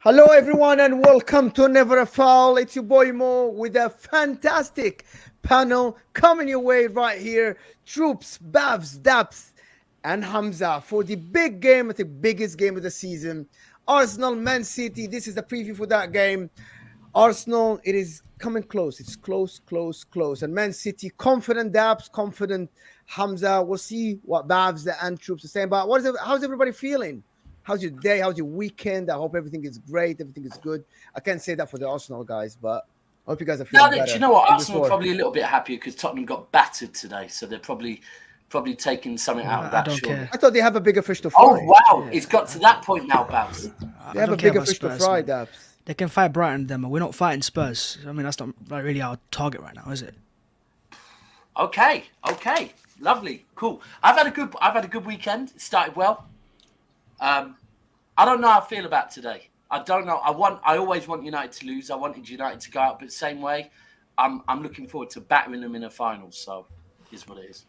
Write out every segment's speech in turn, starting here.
Hello, everyone, and welcome to Never a Foul. It's your boy Mo with a fantastic panel coming your way right here. Troops, Bavs, Daps, and Hamza for the big game, the biggest game of the season. Arsenal, Man City. This is the preview for that game. Arsenal, it is coming close. It's close. And Man City, confident Daps, confident Hamza. We'll see what Bavs and Troops are saying. But how's everybody feeling? How's your day? How's your weekend? I hope everything is great. Everything is good. I can't say that for the Arsenal guys, but I hope you guys are feeling better. Do you know what? Arsenal are probably a little bit happier because Tottenham got battered today, so they're probably taking something out of that. I thought they have a bigger fish to fry. Oh wow, it's got to that point now, Babs. They have a bigger fish to fry, Daps. They can fight Brighton, them. We're not fighting Spurs. I mean, that's not really our target right now, is it? Okay, lovely, cool. I've had a good weekend. It started well. I don't know how I feel about today. I don't know. I always want United to lose. I wanted United to go out, but same way, I'm looking forward to battering them in a final. So, is what it is.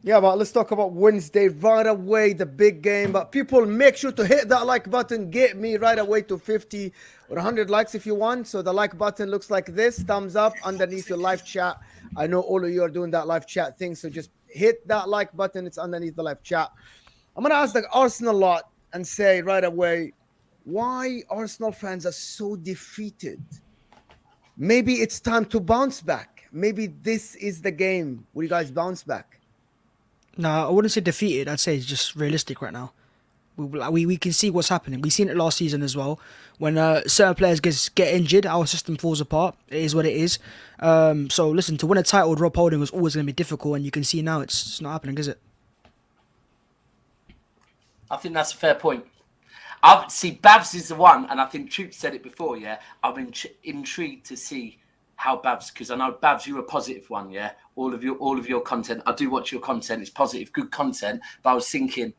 Yeah, but let's talk about Wednesday right away, the big game. But people, make sure to hit that like button. Get me right away to 50 or 100 likes if you want. So the like button looks like this. Thumbs up underneath your live chat. I know all of you are doing that live chat thing. So just hit that like button. It's underneath the live chat. I'm going to ask the Arsenal lot and say right away why Arsenal fans are so defeated. Maybe it's time to bounce back. Maybe this is the game where you guys bounce back. No, I wouldn't say defeated. I'd say it's just realistic right now. We can see what's happening. We've seen it last season as well. When certain players get injured, our system falls apart. It is what it is. So listen, to win a title with Rob Holding was always going to be difficult, and you can see now it's not happening, is it? I think that's a fair point. Babs is the one, and I think Troop said it before, yeah? I've been intrigued to see how Babs, because I know, Babs, you're a positive one, yeah? All of your content, I do watch your content, it's positive, good content, but I was thinking,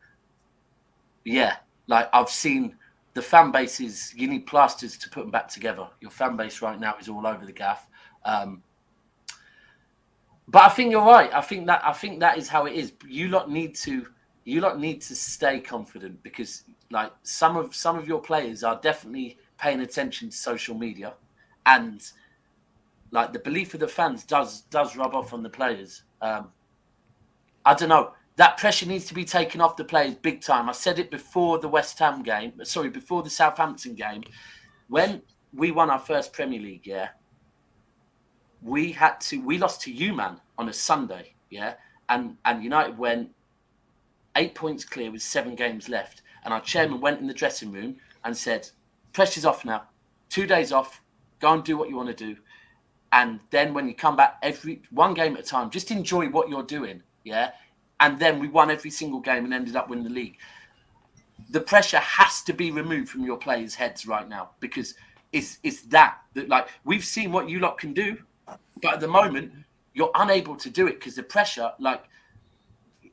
yeah, like I've seen the fan bases, you need plasters to put them back together. Your fan base right now is all over the gaff. But I think you're right. I think that is how it is. You lot need to stay confident because like some of your players are definitely paying attention to social media, and like the belief of the fans does rub off on the players. I don't know. That pressure needs to be taken off the players big time. I said it before the before the Southampton game. When we won our first Premier League, yeah, we lost to U-Man on a Sunday, yeah, and United went 8 points clear with 7 games left. And our chairman went in the dressing room and said, pressure's off now. 2 days off. Go and do what you want to do. And then when you come back, one game at a time, just enjoy what you're doing. Yeah. And then we won every single game and ended up winning the league. The pressure has to be removed from your players' heads right now because it's that like we've seen what you lot can do, but at the moment you're unable to do it because the pressure, like,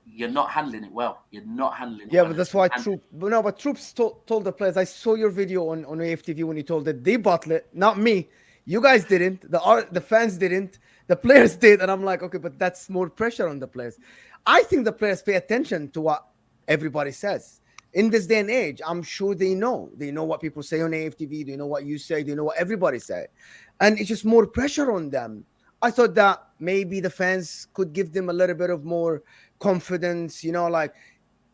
you're not handling it well. You're not handling it well. But that's why Troops told the players. I saw your video on AFTV when you told it. They bottle it, not me. You guys didn't. The fans didn't. The players did. And I'm like, okay, but that's more pressure on the players. I think the players pay attention to what everybody says. In this day and age, I'm sure they know. They know what people say on AFTV. They know what you say. They know what everybody say. And it's just more pressure on them. I thought that maybe the fans could give them a little bit of more confidence, like,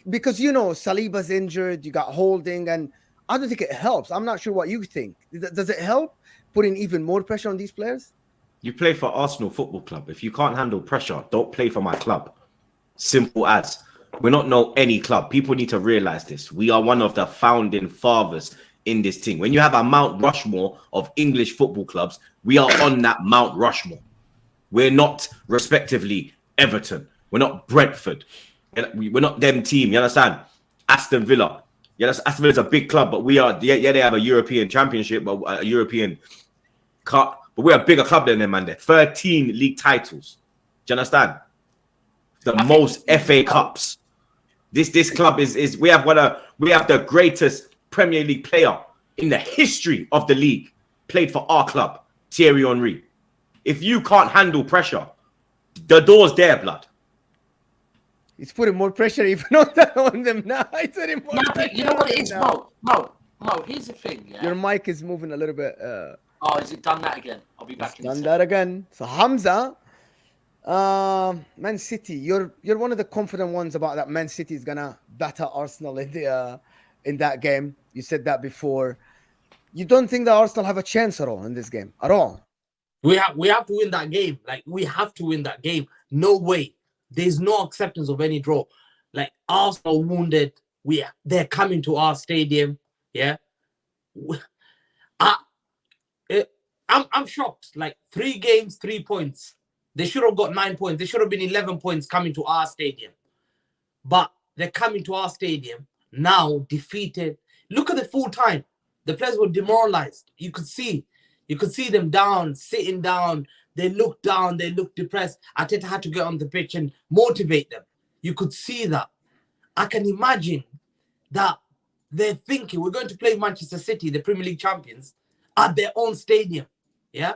because, Saliba's injured, you got Holding, and I don't think it helps. I'm not sure what you think. Does it help putting even more pressure on these players? You play for Arsenal Football Club. If you can't handle pressure, don't play for my club. Simple as. We're not any club. People need to realize this. We are one of the founding fathers in this thing. When you have a Mount Rushmore of English football clubs, we are on that Mount Rushmore. We're not, respectively, Everton. We're not Brentford. We're not them team. You understand? Aston Villa. Yeah, Aston Villa's a big club, but we are. Yeah, they have a European Championship, but a European Cup. But we're a bigger club than them, man. They're 13 league titles. you understand? The most FA Cups. This club is we have the greatest Premier League player in the history of the league played for our club, Thierry Henry. If you can't handle pressure, the door's there, blood. He's putting more pressure even on them now. He's putting more No, but you know what it is, Mo, here's the thing, yeah? Your mic is moving a little bit. Oh, has it done that again? I'll be back in a Done second. that again. So Hamza, Man City, you're one of the confident ones about that Man City is gonna batter Arsenal in that game. You said that before. You don't think that Arsenal have a chance at all in this game? At all? We have to win that game. Like, we have to win that game. No way. There's no acceptance of any draw. Like, Arsenal wounded. They're coming to our stadium. Yeah. I'm shocked. Like, 3 games, 3 points. They should have got 9 points. They should have been 11 points coming to our stadium. But they're coming to our stadium now, defeated. Look at the full time. The players were demoralized. You could see them down, sitting down. They looked down. They looked depressed. Arteta had to get on the pitch and motivate them. You could see that. I can imagine that they're thinking we're going to play Manchester City, the Premier League champions, at their own stadium. Yeah,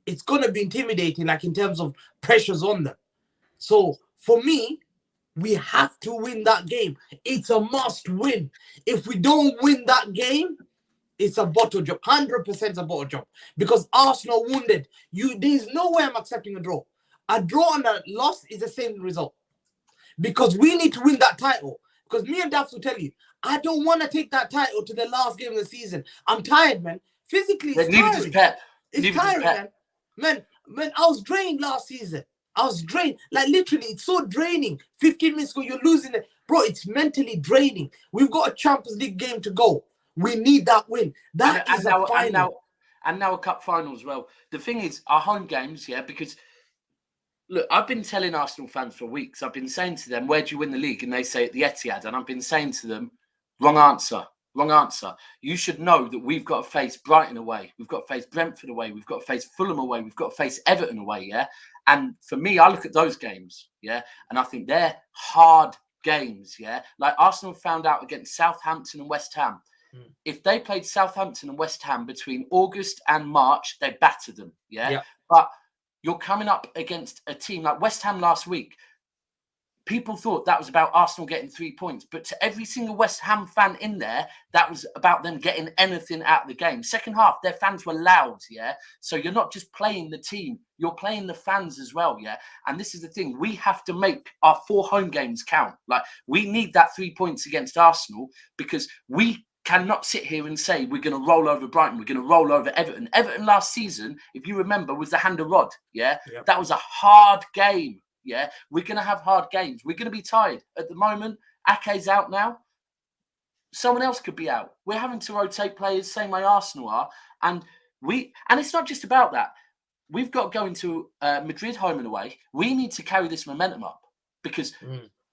it's going to be intimidating, like in terms of pressures on them. So for me, we have to win that game. It's a must win. If we don't win that game, it's a bottle job. 100% a bottle job. Because Arsenal wounded. There's no way I'm accepting a draw. A draw and a loss is the same result. Because we need to win that title. Because me and Daps will tell you, I don't want to take that title to the last game of the season. I'm tired, man. Physically, it's tiring. It's tiring, man. Man, I was drained last season. I was drained. Like, literally, it's so draining. 15 minutes ago, you're losing it. Bro, it's mentally draining. We've got a Champions League game to go. We need that win. That is a final. And now a cup final as well. The thing is, our home games, yeah, because, look, I've been telling Arsenal fans for weeks, I've been saying to them, where do you win the league? And they say at the Etihad. And I've been saying to them, wrong answer. Wrong answer. You should know that we've got to face Brighton away. We've got to face Brentford away. We've got to face Fulham away. We've got to face Everton away, yeah? And for me, I look at those games, yeah? And I think they're hard games, yeah? Like Arsenal found out against Southampton and West Ham. If they played Southampton and West Ham between August and March, they battered them, yeah? But you're coming up against a team like West Ham last week. People thought that was about Arsenal getting 3 points, but to every single West Ham fan in there, that was about them getting anything out of the game. Second half, their fans were loud, yeah? So you're not just playing the team, you're playing the fans as well, yeah? And this is the thing, we have to make our 4 home games count. Like, we need that 3 points against Arsenal because we cannot sit here and say we're going to roll over Brighton, we're going to roll over Everton. Everton last season, if you remember, was the hand of Rod, yeah? That was a hard game. Yeah, we're going to have hard games. We're going to be tired. At the moment, Ake's out now. Someone else could be out. We're having to rotate players, same way Arsenal are. And it's not just about that. We've got going to Madrid home and away. We need to carry this momentum up because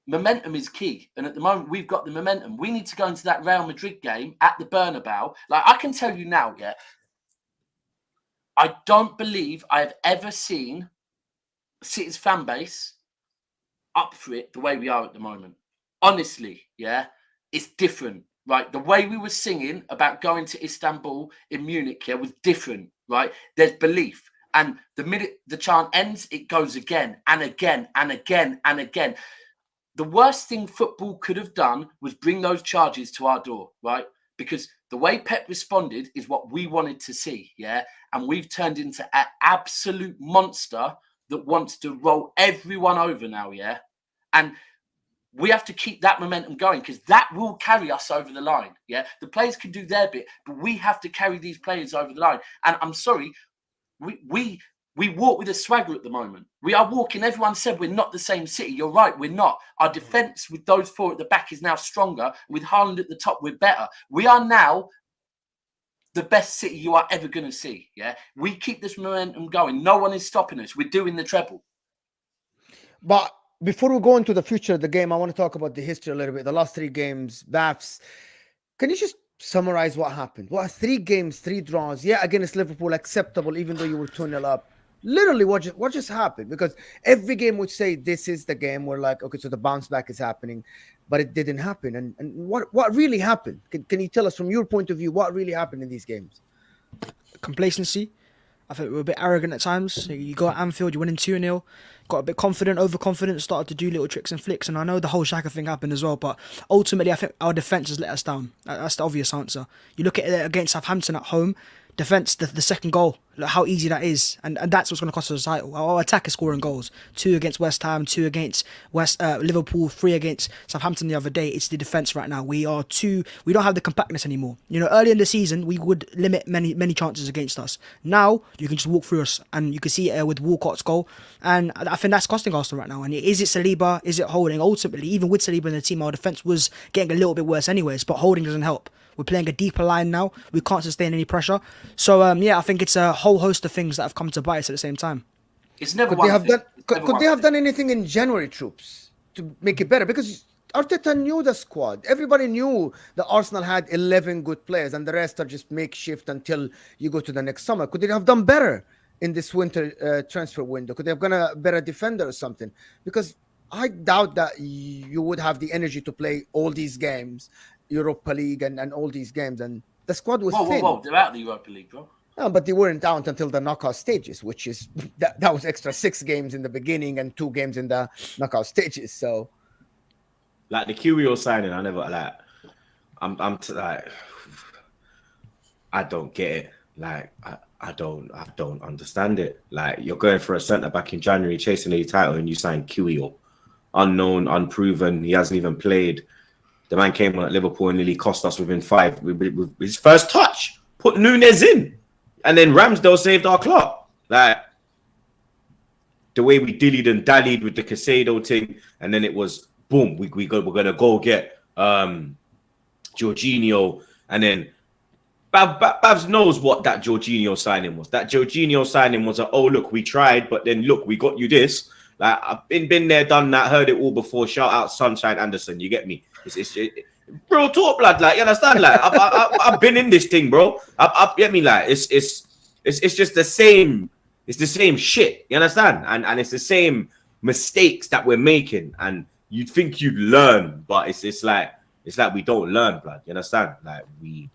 momentum is key. And at the moment, we've got the momentum. We need to go into that Real Madrid game at the Bernabeu. Like, I can tell you now, yeah, I don't believe I have ever seen City's fan base up for it the way we are at the moment. Honestly, yeah, it's different, right? The way we were singing about going to Istanbul in Munich, yeah, was different, right? There's belief. And the minute the chant ends, it goes again and again and again and again. The worst thing football could have done was bring those charges to our door, right? Because the way Pep responded is what we wanted to see, yeah? And we've turned into an absolute monster that wants to roll everyone over now, yeah? And we have to keep that momentum going because that will carry us over the line, yeah? The players can do their bit, but we have to carry these players over the line. And I'm sorry, we walk with a swagger at the moment. We are walking. Everyone said we're not the same City. You're right, we're not. Our defence with those 4 at the back is now stronger. With Haaland at the top, we're better. We are now the best City you are ever going to see, yeah? We keep this momentum going. No one is stopping us. We're doing the treble. But before we go into the future of the game, I want to talk about the history a little bit. The last 3 games, Daps, can you just summarize what happened? What, 3 games, 3 draws? Yeah, against Liverpool, acceptable, even though you were 2-0 up. Literally, what just happened? Because every game would say this is the game. We're like, okay, so the bounce back is happening, but it didn't happen. And what really happened? Can you tell us from your point of view what really happened in these games? Complacency. I think we were a bit arrogant at times. You go at Anfield, you're winning 2-0, got a bit confident, overconfident, started to do little tricks and flicks. And I know the whole Xhaka thing happened as well, but ultimately I think our defence has let us down. That's the obvious answer. You look at it against Southampton at home, defence, the second goal, look how easy that is. And that's what's going to cost us the title. Our attack is scoring goals. 2 against West Ham, 2 against Liverpool, 3 against Southampton the other day. It's the defence right now. We don't have the compactness anymore. You know, early in the season, we would limit many chances against us. Now, you can just walk through us, and you can see it with Walcott's goal. And I think that's costing Arsenal right now. And is it Saliba? Is it Holding? Ultimately, even with Saliba in the team, our defence was getting a little bit worse anyways, but Holding doesn't help. We're playing a deeper line now. We can't sustain any pressure. So, I think it's a whole host of things that have come to bite us at the same time. It's never Could one they have thing. done? Could they have done anything in January, troops, to make it better? Because Arteta knew the squad. Everybody knew that Arsenal had 11 good players, and the rest are just makeshift until you go to the next summer. Could they have done better in this winter transfer window? Could they have gone a better defender or something? Because I doubt that you would have the energy to play all these games, Europa League and all these games, and the squad was thin. Whoa, they're out of the Europa League, bro. No, but they weren't out until the knockout stages, which is that was extra 6 games in the beginning and 2 games in the knockout stages. So, Like the QEO signing, I never like. Like, I don't get it. Like, I don't understand it. Like, you're going for a centre back in January, chasing a title, and you sign QEO, unknown, unproven. He hasn't even played. The man came on at Liverpool and nearly cost us within 5 with his first touch. Put Nunes in, and then Ramsdale saved our club. Like, the way we dillied and dallied with the Casado thing, and then it was boom. We're gonna go get Jorginho, and then Babs knows what that Jorginho signing was. That Jorginho signing was oh look, we tried, but then look, we got you this. Like, I've been there, done that, heard it all before. Shout out Sunshine Anderson, you get me? It's real talk, blood. Like, you understand? Like, I've been in this thing, bro. I get me? Like, it's just the same. It's the same shit. You understand? And it's the same mistakes that we're making. And you'd think you'd learn, but it's like we don't learn, blood. You understand? Like, the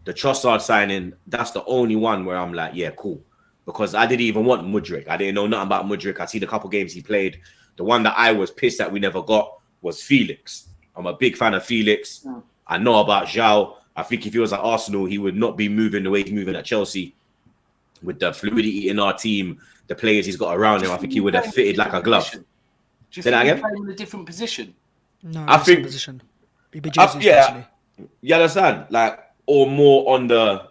Trossard signing, that's the only one where I'm like, yeah, cool. Because I didn't even want Mudryk. I didn't know nothing about Mudryk. I see the couple games he played. The one that I was pissed that we never got was Felix. I'm a big fan of Felix. I know about João. I think if he was at Arsenal, he would not be moving the way he's moving at Chelsea. With the fluidity in our team, the players he's got around him, I think he would have fitted like a glove. Do you think he's playing in a different position? No, I think position. yeah, you understand? Like, or more on the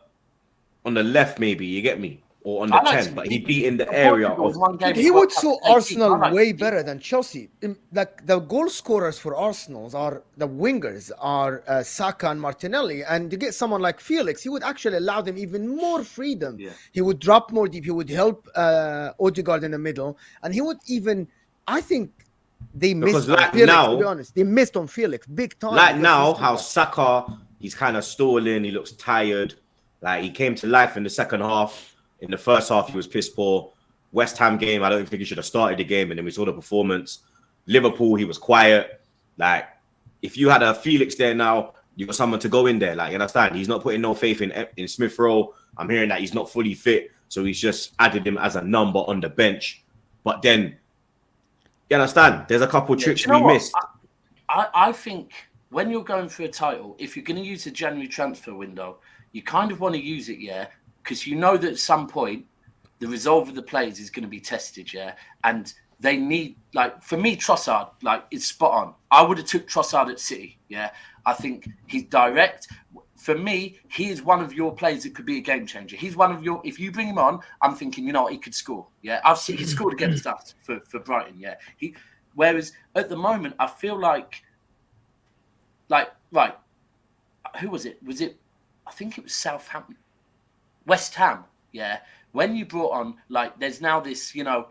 left, maybe, you get me? Or on the 10, but he'd be in the area of... he would suit Arsenal way better than Chelsea. Like, the goal scorers for Arsenal are the wingers, are Saka and Martinelli. And to get someone like Felix, he would actually allow them even more freedom. Yeah. He would drop more deep. He would help Odegaard in the middle. And he would even, I think, they missed on Felix, now, to be honest. They missed on Felix big time. Like now, how Saka, he's kind of stalling. He looks tired. Like, he came to life in the second half. In the first half, he was piss poor. West Ham game, I don't think he should have started the game. And then we saw the performance. Liverpool, he was quiet. Like, if you had a Felix there now, you got someone to go in there. Like, you understand? He's not putting no faith in Smith Rowe. I'm hearing that he's not fully fit. So he's just added him as a number on the bench. But then, you understand? There's a couple tricks we missed. I think when you're going for a title, if you're going to use the January transfer window, you kind of want to use it, yeah? Because you know that at some point, the resolve of the players is going to be tested, yeah? And they need, like, for me, Trossard, like, is spot on. I would have took Trossard at City, yeah? I think he's direct. For me, he is one of your players that could be a game changer. He's one of your, if you bring him on, I'm thinking, you know what, he could score, yeah? I've seen he scored against us for Brighton, yeah? Whereas at the moment, I feel like, right, who was it? I think it was Southampton. West Ham, yeah. When you brought on, like, there's now this, you know,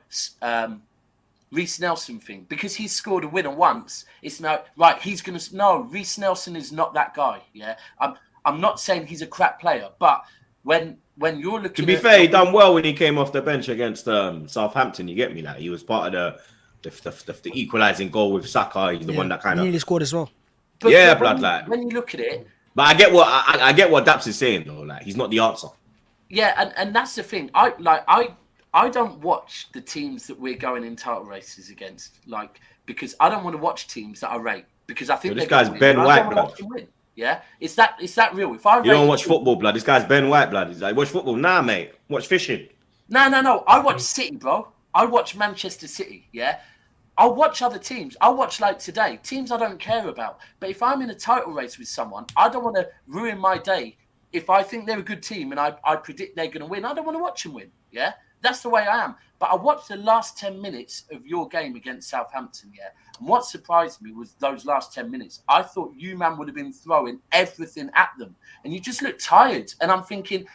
Reece Nelson thing, because he's scored a winner once. It's now right. He's gonna no. Reece Nelson is not that guy. Yeah, I'm not saying he's a crap player, but when when you're looking. To be fair, he done well when he came off the bench against Southampton. You get me? Like he was part of the equalising goal with Saka. He's the one that kind He of nearly scored as well. But when you look at it, But I get what Daps is saying though. Like he's not the answer. yeah, and that's the thing. I don't watch the teams that we're going in title races against, like because I don't want to watch teams that I rate because I think This guy's Ben I White, don't want to blood. watch them win. Yeah, it's that real. If I You don't watch football, blood. This guy's Ben White, blood. He's like, watch football, nah, mate. Watch fishing. No. I watch City, bro. I watch Manchester City. Yeah, I'll watch other teams. I'll watch like today teams I don't care about. But if I'm in a title race with someone, I don't want to ruin my day. If I think they're a good team and I predict they're going to win, I don't want to watch them win. Yeah, that's the way I am. But I watched the last 10 minutes of your game against Southampton. Yeah. And what surprised me was those last 10 minutes. I thought you, man, would have been throwing everything at them. And you just looked tired. And I'm thinking,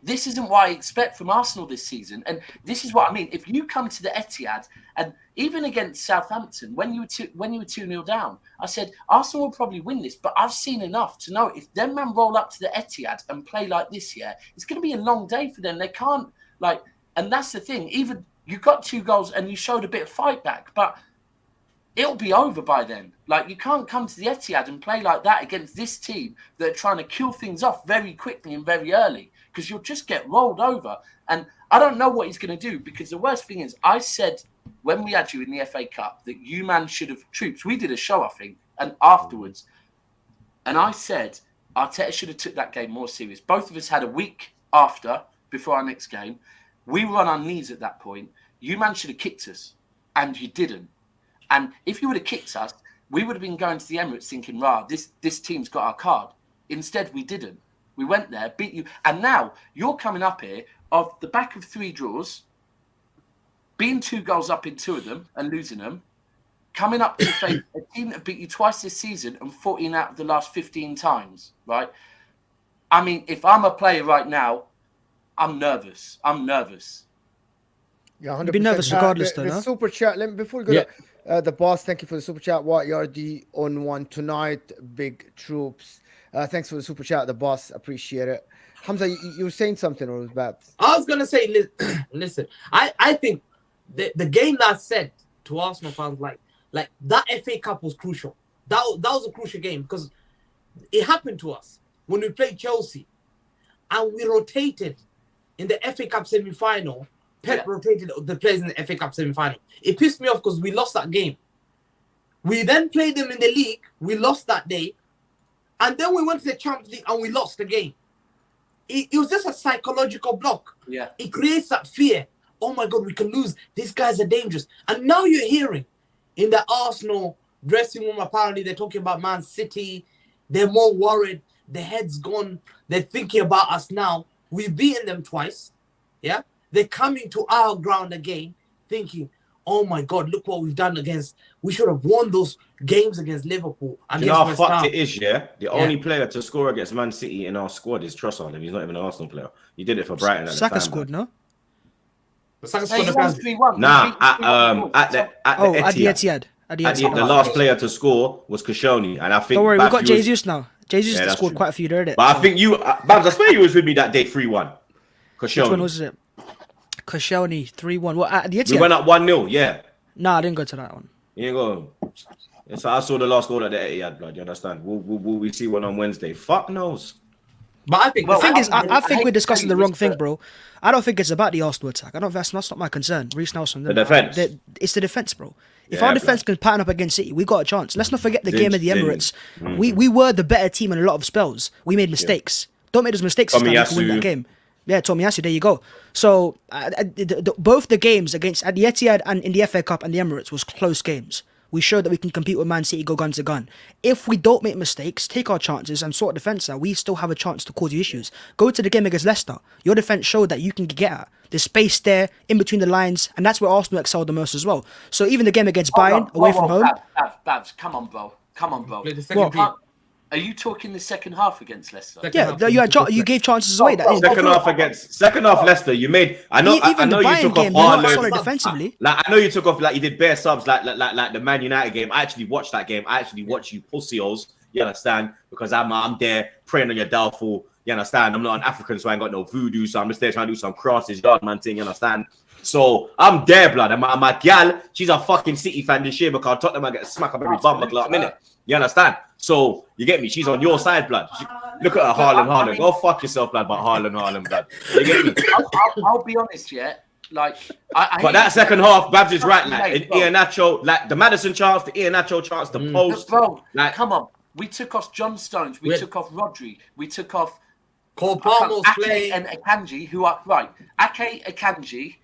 this isn't what I expect from Arsenal this season. And this is what I mean. If you come to the Etihad, and even against Southampton, when you were 2-0 down, I said, Arsenal will probably win this. But I've seen enough to know if them man roll up to the Etihad and play like this, yeah, it's going to be a long day for them. They can't, like, and that's the thing. Even you got 2 goals and you showed a bit of fight back, but it'll be over by then. Like, you can't come to the Etihad and play like that against this team that are trying to kill things off very quickly and very early because you'll just get rolled over. And I don't know what he's going to do because the worst thing is I said when we had you in the FA Cup that you, man, should have troops. We did a show, I think, and afterwards. And I said Arteta should have took that game more serious. Both of us had a week before our next game. We were on our knees at that point. You, man, should have kicked us, and you didn't. And if you would have kicked us, we would have been going to the Emirates thinking, rah, this team's got our card. Instead, we didn't. We went there, beat you. And now you're coming up here off the back of 3 draws, being 2 goals up in 2 of them and losing them, coming up to face a team that beat you twice this season and 14 out of the last 15 times, right? I mean, if I'm a player right now, I'm nervous. Yeah, 100%. You'd be nervous regardless, though, the no? super chat. Before we go, the boss. Thank you for the super chat. What you are the on one tonight? Big troops. Thanks for the super chat, the boss. Appreciate it. Hamza, you were saying something or was bad? I was gonna say, listen. I think the game that said to Arsenal fans like that FA Cup was crucial. That was a crucial game because it happened to us when we played Chelsea, and we rotated in the FA Cup semi-final. Pep rotated the players in the FA Cup semi-final. It pissed me off because we lost that game. We then played them in the league. We lost that day. And then we went to the Champions League and we lost the game. It was just a psychological block. Yeah. It creates that fear. Oh my God, we can lose. These guys are dangerous. And now you're hearing in the Arsenal dressing room, apparently they're talking about Man City. They're more worried. Their head's gone. They're thinking about us now. We've beaten them twice. Yeah. They're coming to our ground again, thinking, oh my God, look what we've done against. We should have won those games against Liverpool. You know how fucked it is, yeah? The only player to score against Man City in our squad is Trossard, and he's not even an Arsenal player. He did it for Brighton at the time. Saka scored, no? Saka Hey, scored you won 3-1. Nah, at the Etihad. the last player to score was Koscielny, and I think Don't worry, we've got Babs, you was- Jesus now. Jesus Yeah, that's scored true. quite a few there, didn't it? But I think you, Babs, I swear you was with me that day 3-1. Which one Koscielny. was it? Koscielny 3-1. What, at the We Etihad? went up 1-0, yeah. Nah, I didn't go to that one. You ain't go. So I saw the last goal at the Etihad, blood. You understand? Will we see one on Wednesday? Fuck knows. But I think The thing is, I think hate we're to discussing tell the you wrong this, thing, but- bro. I don't think it's about the Arsenal attack. That's not my concern. Reece Nelson. The defence. It's the defence, bro. If Yeah, our defence can pattern up against City, we got a chance. Let's not forget the game at the Zinch. Emirates. We were the better team in a lot of spells. We made mistakes. Don't make those mistakes this time. We can win Tomiyasu. that game. Yeah, Tomiyasu, there you go. So both the games against at the Etihad and in the FA Cup and the Emirates was close games. We showed that we can compete with Man City, go gun to gun. If we don't make mistakes, take our chances and sort defence out, we still have a chance to cause you issues. Go to the game against Leicester. Your defence showed that you can get at. There's space there, in between the lines, and that's where Arsenal excelled the most as well. So even the game against Bayern, away from home... Babs, come on, bro. Play the second What? game. Are you talking the second half against Leicester? Second Yeah, half. you gave chances away. Second half Leicester, you made. I know Even you the Bayern took game, off they're not solid Haaland. defensively. Like I know you took off, like you did bare subs, like the Man United game. I actually watched that game. I actually watched you pussios. You understand? Because I'm there praying on your downfall. You understand? I'm not an African, so I ain't got no voodoo. So I'm just there trying to do some crosses, yard man thing. You understand? So I'm there, blood. And my gal, she's a fucking City fan this year because Tottenham I get a smack up every bum a minute. You understand? So you get me? She's on your side, blood. Look at her, Haaland. Go fuck yourself, blood. But Haaland, blood. You get me? I'll be honest, yeah. Like, but that second half, Babs is right. Like Iheanacho, like the Maddison chance, the Iheanacho chance, the post. Bro, like, come on. We took off John Stones. We took off Rodri. We took off Cole Palmer's Ake and Akanji, who are right. Ake, Akanji,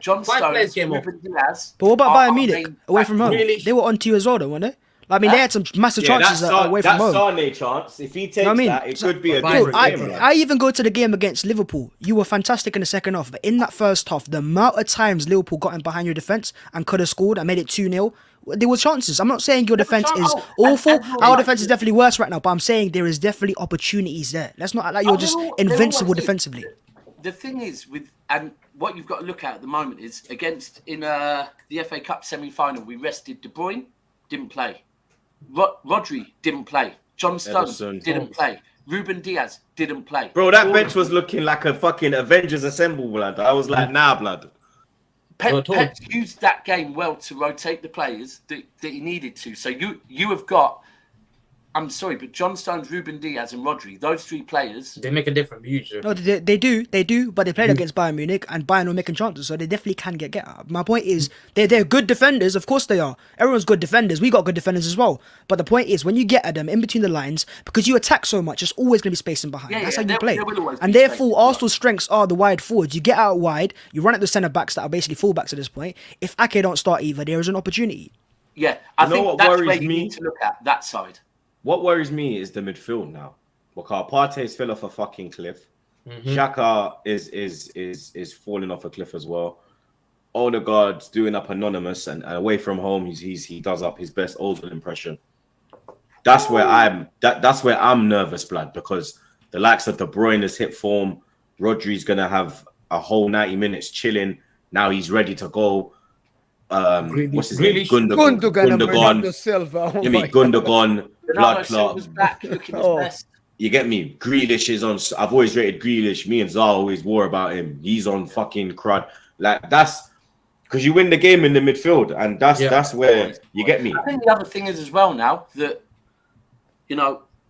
John Stones, Ruben Diaz. But what about Bayern Munich away from home? Really? They were on to you as well, though, weren't they? I mean, they had some massive chances away from home. That Sane chance, if he takes that, it could be a different game. I even go to the game against Liverpool. You were fantastic in the second half, but in that first half, the amount of times Liverpool got in behind your defence and could have scored and made it 2-0, there were chances. I'm not saying your defence is awful. Our defence is definitely worse right now, but I'm saying there is definitely opportunities there. Let's not act like you're just invincible defensively. The thing is, and what you've got to look at the moment is in the FA Cup semi-final, we rested De Bruyne, didn't play. Rodri didn't play. John Stones didn't play. Ruben Diaz didn't play. Bro, that bench was looking like a fucking Avengers Assemble, blood. I was like, nah, blood. Pep used that game well to rotate the players that he needed to. So you have got, I'm sorry, but John Stones, Ruben Diaz and Rodri, those three players... They make a difference, usually. No, they do, but they played against Bayern Munich and Bayern were making chances, so they definitely can get out. My point is, they're good defenders, of course they are. Everyone's good defenders, we got good defenders as well. But the point is, when you get at them in between the lines, because you attack so much, it's always going to be spacing behind. That's how you play. And therefore, Arsenal's strengths are the wide forwards. You get out wide, you run at the centre-backs that are basically full-backs at this point. If Ake don't start either, there is an opportunity. Yeah, I think that's where you need to look at, that side. What worries me is the midfield now. Because Partey's fell off a fucking cliff. Xhaka is falling off a cliff as well. Odegaard's doing up anonymous and away from home. He does up his best Ozil impression. That's where I'm nervous, blood, because the likes of De Bruyne has hit form. Rodri's gonna have a whole 90 minutes chilling. Now he's ready to go. What's his name? Gundogan. Gundogan. Blood clot. Was back looking his best. You get me? Grealish is on. I've always rated Grealish. Me and Zah always wore about him. He's on fucking crud. Like that's because you win the game in the midfield, and that's where you get me. I think the other thing is as well now that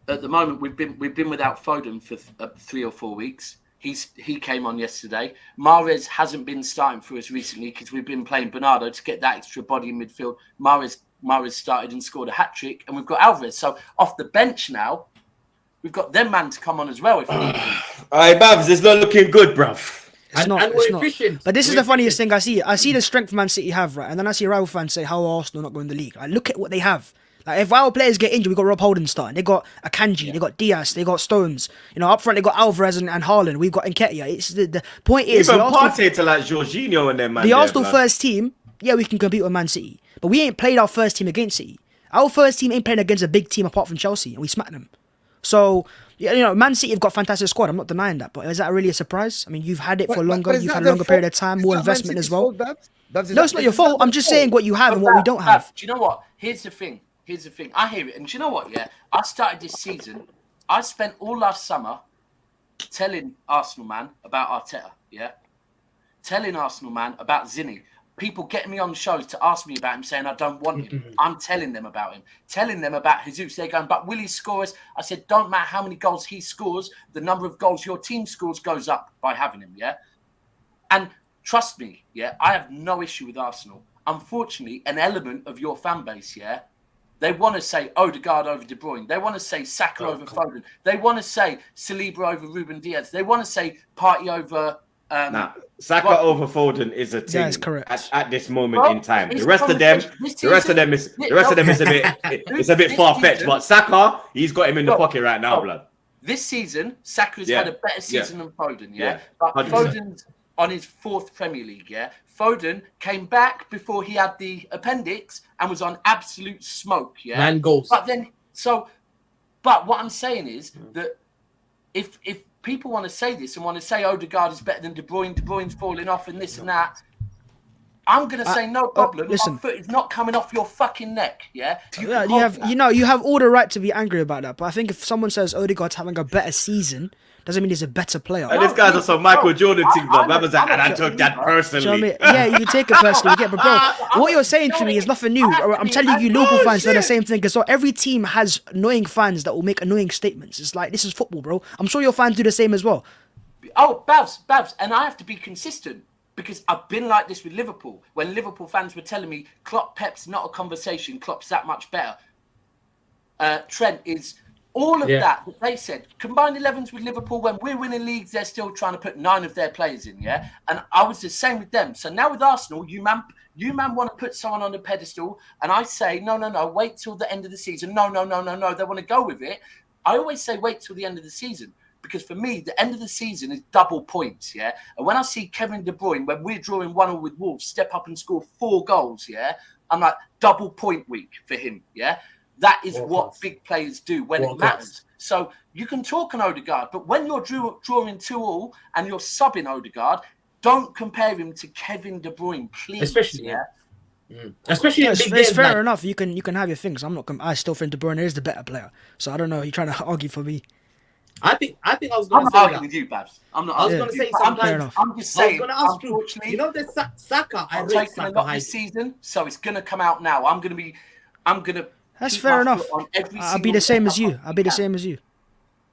at the moment we've been without Foden for 3 or 4 weeks. He came on yesterday. Mahrez hasn't been starting for us recently because we've been playing Bernardo to get that extra body in midfield. Mahrez started and scored a hat-trick, and we've got Alvarez. So off the bench now, we've got them man to come on as well if we need to. All right, Babs, it's not looking good, bruv. It's not. Efficient. But this is the funniest thing I see. I see the strength Man City have, right? And then I see rival fans say, how are Arsenal not going to the league? Like, look at what they have. Like, if our players get injured, we've got Rob Holding starting. They got Akanji, they got Diaz, they got Stones. Up front, they got Alvarez and Haaland. We've got Nketiah. It's the point is... Even Partey to like Jorginho and them, man. The Arsenal first team, we can compete with Man City. But we ain't played our first team against City. Our first team ain't playing against a big team apart from Chelsea, and we smacked them. So, Man City have got a fantastic squad. I'm not denying that. But is that really a surprise? I mean, you've had it for longer. You've had a longer period of time, more investment as well. No, it's not your fault. I'm just saying what you have and what we don't have. Do you know what? Here's the thing. I hear it. And do you know what? Yeah, I started this season. I spent all last summer telling Arsenal man about Arteta. Yeah, telling Arsenal man about Zinni. People getting me on shows to ask me about him, saying I don't want him. I'm telling them about him. Telling them about Jesus. They're going, but will he score us? I said, don't matter how many goals he scores, the number of goals your team scores goes up by having him. Yeah, and trust me. Yeah, I have no issue with Arsenal. Unfortunately, an element of your fan base, yeah. They want to say Odegaard over De Bruyne. They want to say Saka over Foden. They want to say Saliba over Ruben Diaz. They want to say Partey over... Saka over Foden is a thing. That's correct. At this moment in time. The rest of them is a bit far-fetched. But Saka, he's got him in the pocket right now, blood. This season, Saka's had a better season than Foden, But 100%. Foden's on his 4th Premier League, Foden came back before he had the appendix and was on absolute smoke, 9 goals. But what I'm saying is that if people want to say this and want to say Odegaard is better than De Bruyne's falling off and this and that, I'm gonna say no problem. listen. My foot is not coming off your fucking neck. Yeah. Yeah, you have all the right to be angry about that. But I think if someone says Odegaard's having a better season, doesn't mean he's a better player. And this guy's also Michael Jordan thing, bro. I was like, and I took that personally. Do you know what I mean? Yeah, you can take it personally. Yeah, but bro, what you're saying to me is nothing new. I'm telling you, Liverpool fans do the same thing. Because so every team has annoying fans that will make annoying statements. It's like, this is football, bro. I'm sure your fans do the same as well. Oh, Babs, and I have to be consistent because I've been like this with Liverpool. When Liverpool fans were telling me Klopp, Pep's not a conversation, Klopp's that much better. Trent is all of that they said. Combined 11s with Liverpool, when we're winning leagues, they're still trying to put 9 of their players in, yeah? And I was the same with them. So now with Arsenal, you man want to put someone on the pedestal, and I say, no, wait till the end of the season. No, they want to go with it. I always say wait till the end of the season. Because for me, the end of the season is double points, yeah? And when I see Kevin De Bruyne, when we're drawing 1-1 with Wolves, step up and score 4 goals, yeah? I'm like, double point week for him, yeah? That is what big players do when it matters. So you can talk on Odegaard, but when you're drawing 2-2 and you're subbing Odegaard, don't compare him to Kevin De Bruyne, please. Especially, yeah? Especially in big games. It's fair enough. You can have your things. I still think De Bruyne is the better player. So I don't know. You're trying to argue for me. I think I was going to say arguing with you, Babs. I'm not. I was going to say sometimes. I'm just saying. I was going to ask you. You know the Saka. I rate Saka not this season, so it's going to come out now. I'm going to. That's fair enough. I'll be the same as you.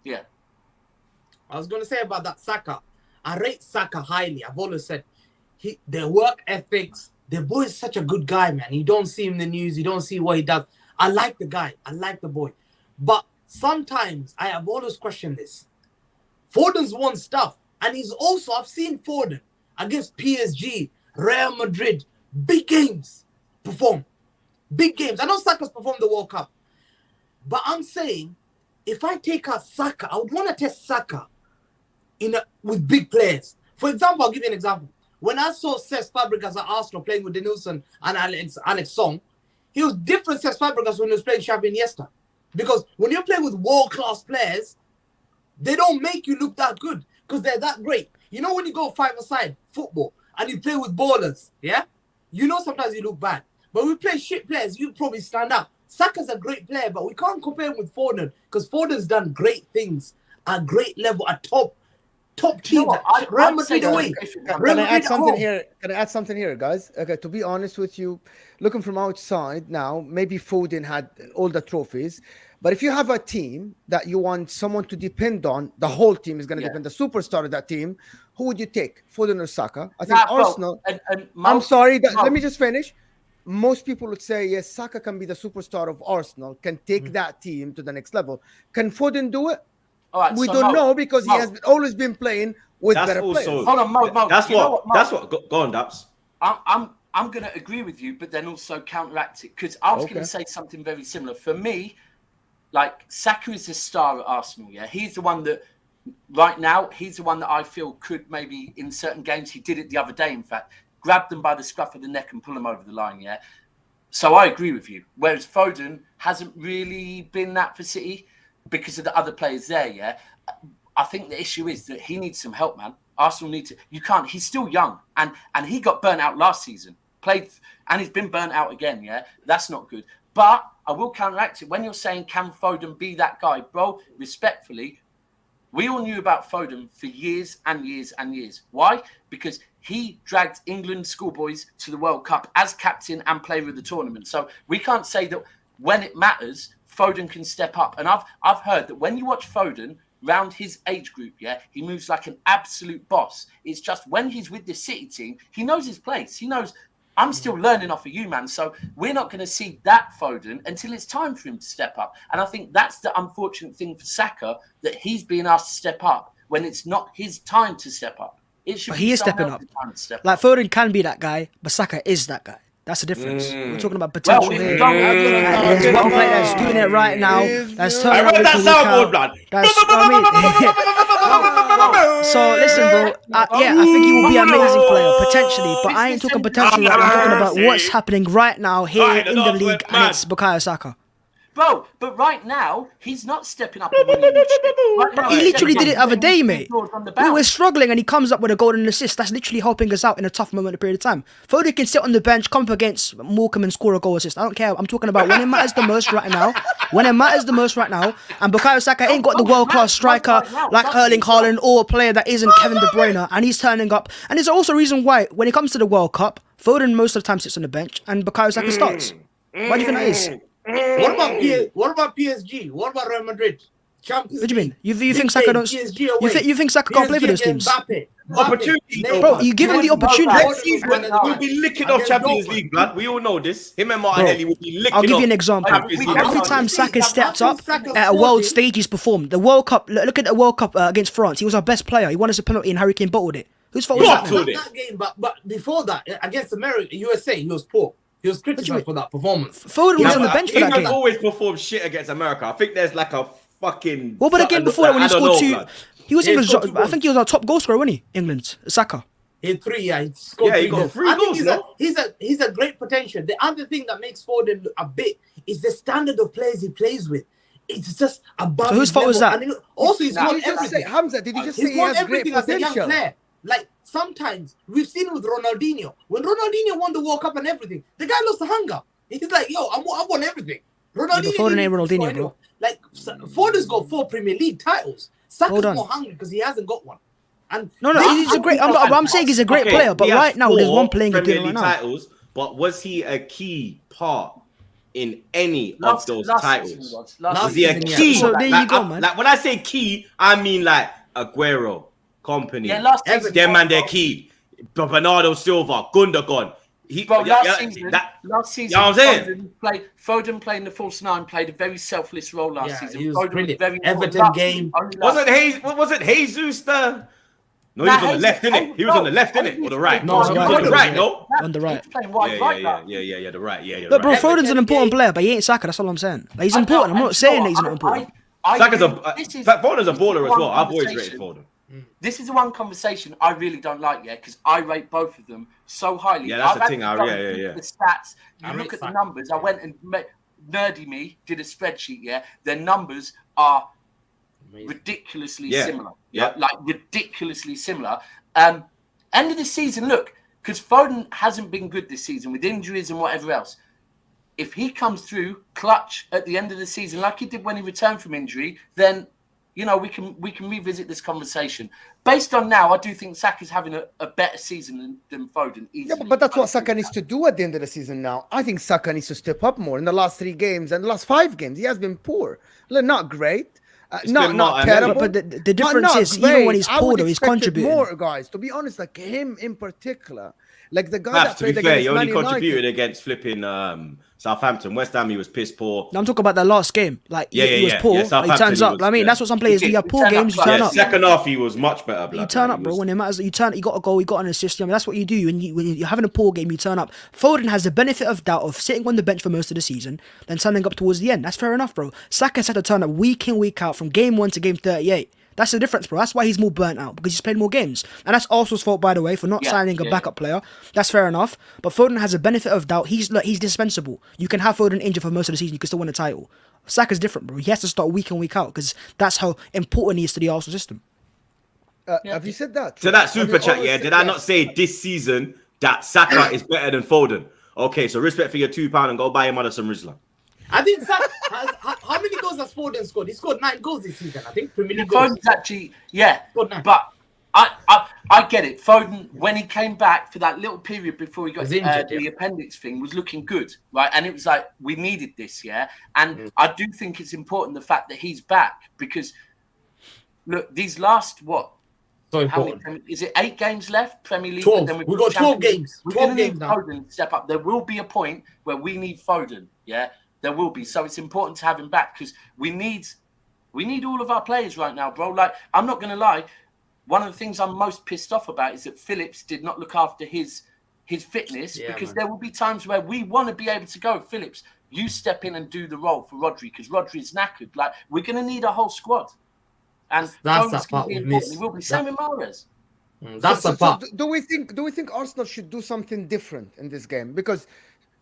Yeah. I was going to say about that Saka. I rate Saka highly. I've always said their work ethics. The boy is such a good guy, man. You don't see him in the news. You don't see what he does. I like the guy. I like the boy. But sometimes I have always questioned this. Foden's won stuff. And I've seen Foden against PSG, Real Madrid, big games perform. Big games. I know Saka's performed the World Cup. But I'm saying, if I take out Saka, I would want to test Saka with big players. For example, I'll give you an example. When I saw Cesc Fabregas at Arsenal playing with Denilson and Alex Song, he was different Cesc Fabregas when he was playing Xavi Iniesta. Because when you're playing with world-class players, they don't make you look that good because they're that great. You know when you go 5-a-side football and you play with ballers, yeah? You know sometimes you look bad. But we play shit players, you probably stand out. Saka's a great player, but we can't compare him with Foden because Foden's done great things at great level, at top teams. Real Madrid away. Can I add something here, guys? Okay, to be honest with you, looking from outside now, maybe Foden had all the trophies. But if you have a team that you want someone to depend on, the whole team is going to depend. The superstar of that team, who would you take, Foden or Saka? I think Arsenal. I'm sorry, let me just finish. Most people would say, yes, Saka can be the superstar of Arsenal, can take that team to the next level. Can Foden do it? All right, we don't know because he has always been playing with better players. Hold on, Mo. That's what. Go on, Daps. I'm going to agree with you, but then also counteract it because I was going to say something very similar. For me, like Saka is the star at Arsenal. Yeah, he's the one that right now he's the one that I feel could maybe in certain games. He did it the other day. In fact, grab them by the scruff of the neck and pull them over the line. Yeah, so I agree with you. Whereas Foden hasn't really been that for City because of the other players there. Yeah, I think the issue is that he needs some help, man. Arsenal need to. You can't. He's still young, and he got burnt out last season. Played, and he's been burnt out again. Yeah, that's not good. But I will counteract it. When you're saying, can Foden be that guy? Bro, respectfully, we all knew about Foden for years and years and years. Why? Because he dragged England schoolboys to the World Cup as captain and player of the tournament. So we can't say that when it matters, Foden can step up. And I've heard that when you watch Foden, round his age group, yeah, he moves like an absolute boss. It's just when he's with the City team, he knows his place. He knows, I'm still learning off of you, man. So we're not going to see that Foden until it's time for him to step up. And I think that's the unfortunate thing for Saka, that he's being asked to step up when it's not his time to step up. It should but be he is stepping up. Like Foden can be that guy, but Saka is that guy. That's the difference. We're talking about potential here. There's one player that's doing it right now. That's turning out that soundboard, blood. That's what I mean. So listen, bro. I think he will be an amazing player potentially, but I ain't talking potential. I'm talking about what's happening right now here in the league, and it's Bukayo Saka. Bro, but right now he's not stepping up and winning shit. Right now, He he's literally stepping did it up the other and day, winning mate. scores on the We were bounce. struggling and he comes up with a golden assist. That's literally helping us out in a tough moment of period of time. Foden can sit on the bench, come up against Morecambe and score a goal assist. I don't care. I'm talking about when it matters the most right now. When it matters the most right now. And Bukayo Saka ain't got the world-class striker like Erling Haaland or a player that isn't Kevin De Bruyne, and he's turning up. And there's also a reason why when it comes to the World Cup, Foden most of the time sits on the bench and Bukayo Saka starts. Why do you think that is? What about PSG? What about Real Madrid? Champions What do you mean? League. You think Big Saka game, don't? PSG away. You think Saka can't play for those PSG teams? Mbappe. Opportunity, Neymar. Bro, you give him the opportunity. Next season, we'll be licking off Champions League, blood. We all know this. Him and Martinelli will be licking off. I'll give you an example. Champions League. Every time Saka stepped up at a world stage, he's performed. The World Cup, look at the World Cup against France. He was our best player. He won us a penalty and Harry Kane bottled it. Whose fault was that? Bottled then? it. That game, but before that, against America, USA, he was poor. He was criticized for that performance. Foden was on the but bench for that England game. always performed shit against America. I think there's like a fucking. What about the game before that when he scored two? blood. He was Yeah, he England's. scored 2 I think he was our top goal scorer, wasn't he? England, Saka. He had 3, yeah. He scored Yeah, he 3 got goals. 3 I think goals, he's a great potential. The other thing that makes Foden a bit is the standard of players he plays with. It's just above. So whose his fault was level. that? And also, he's Did won you just say, everything. Hamza, did you just say He's he won has great everything as a young potential? player. Like sometimes we've seen with Ronaldinho. When Ronaldinho won the World Cup and everything, the guy lost the hunger. He's like, yo, I won everything. Ronaldinho Foden ain't didn't Ronaldinho, score bro. anyone. Like Foden's got 4 Premier League titles. Saka's Hold on. more hungry because he hasn't got one. And No, he's a great. I'm saying he's a great player, but he has right now there's 4 one playing a Premier deal right League now. titles, but was he a key part in any of Last those season titles? was. Was he a season, yeah. key? So there you like, go, man. Like when I say key, I mean like Aguero, company. Yeah, last season. Them man, they're key. Bernardo Silva, Gundogan. Bro, last season, you know what I'm Foden saying? playing the false 9 played a very selfless role last Yeah, season. he was Foden brilliant. very Everton last game. season, only last Was it Jesus there? No, he was on the left, innit? He was on the left, innit? Or the right? No, he was no, on the no, right, no. no? On the right. He's playing wide right now. Yeah, the right, yeah. Look, bro, right. Foden's an important game. player, but he ain't Saka. That's all I'm saying. Like, he's I know, important. I'm and not saying that he's I- not important. Saka's this is- Foden's a this is baller as one well. I've always conversation- rated Foden. This is the one conversation I really don't like, because I rate both of them so highly. Yeah, that's the had thing, to yeah, go yeah, and yeah. look at the stats. I You rate look at the Saka, numbers. I yeah. went and nerdy me did a spreadsheet. Yeah, their numbers are ridiculously Yeah, similar. yeah. Like ridiculously similar. End of the season, look, because Foden hasn't been good this season with injuries and whatever else. If he comes through clutch at the end of the season, like he did when he returned from injury, then we can revisit this conversation. Based on now, I do think Saka's having a better season than Foden. Yeah, Easily. but that's what Saka needs to do at the end of the season now. I think Saka needs to step up more in the last 3 games and the last 5 games. He has been poor. Not great. Not been terrible. But the difference not is, even great. when he's I poor, would though, he's expect it contributing. more, guys. To be honest, like him in particular, like the guy Maths, that to be played fair, against he only Man United. contributed against flipping Southampton. West Ham, he was piss poor. No, I'm talking about that last game. Like, he was poor, but he Southampton, turns up. was- I mean, that's what some players do. You have poor He turned games, you up, turn Yeah, up. second half, he was much better. You blood, turn like, up, bro. he was- When it matters, you got a goal, you got an assist. I mean, that's what you do. When you're having a poor game, you turn up. Foden has the benefit of doubt of sitting on the bench for most of the season, then turning up towards the end. That's fair enough, bro. Saka's had to turn up week in, week out from game 1 to game 38. That's the difference, bro. That's why he's more burnt out, because he's played more games. And that's Arsenal's fault, by the way, for not signing a backup player. That's fair enough. But Foden has a benefit of doubt. He's dispensable. You can have Foden injured for most of the season, you can still win a title. Saka's different, bro. He has to start week in, week out, because that's how important he is to the Arsenal system. Have you said that? To that Have you super chat, always yeah, said did I that? not say this season that Saka is better than Foden? Okay, so respect for your £2 and go buy your mother some Rizla. I think Saka how many goals has Foden scored? He scored 9 goals this season, I think. Premier League goals. Foden's actually, yeah, Good man. but I get it. Foden, when he came back for that little period before he got Was injured, the appendix thing, was looking good, right? And it was like, we needed this, yeah? And I do think it's important, the fact that he's back, because, look, these last, So how many, important. is it 8 games left, Premier League? 12. And then We've got 12 games. We're 12 going to games need now. Foden to step up. There will be a point where we need Foden, yeah? There will be. So it's important to have him back, because we need all of our players right now, bro. Like, I'm not going to lie. One of the things I'm most pissed off about is that Phillips did not look after his fitness, because there will be times where we want to be able to go, Phillips, you step in and do the role for Rodri, because Rodri is knackered. Like, we're going to need a whole squad. And That's Foden's the gonna part be we important. miss. He will be. Same with Mahrez. That's the part. Do we think Arsenal should do something different in this game? Because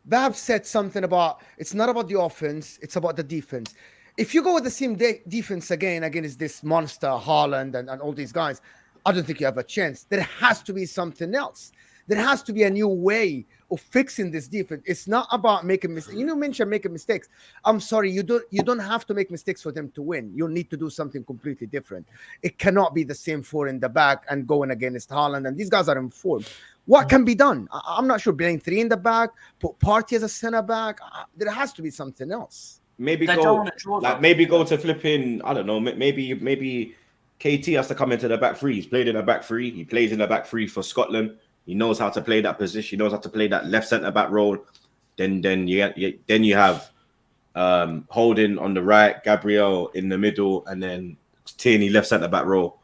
Bab said something about it's not about the offense, it's about the defense. If you go with the same defense again against this monster, Haaland and all these guys, I don't think you have a chance. There has to be something else. There has to be a new way of fixing this defense. It's not about making mistakes. You mentioned making mistakes. I'm sorry, you don't have to make mistakes for them to win. You need to do something completely different. It cannot be the same four in the back and going against Haaland. And these guys are in form. What can be done? I'm not sure. Playing three in the back, put Partey as a center back. There has to be something else. Maybe They go don't wanna draw like that. maybe go to flipping. I don't know. Maybe KT has to come into the back three. He's played in the back three. He plays in the back three for Scotland. He knows how to play that position. He knows how to play that left centre back role. Then you have Holding on the right, Gabriel in the middle, and then Tierney left centre back role,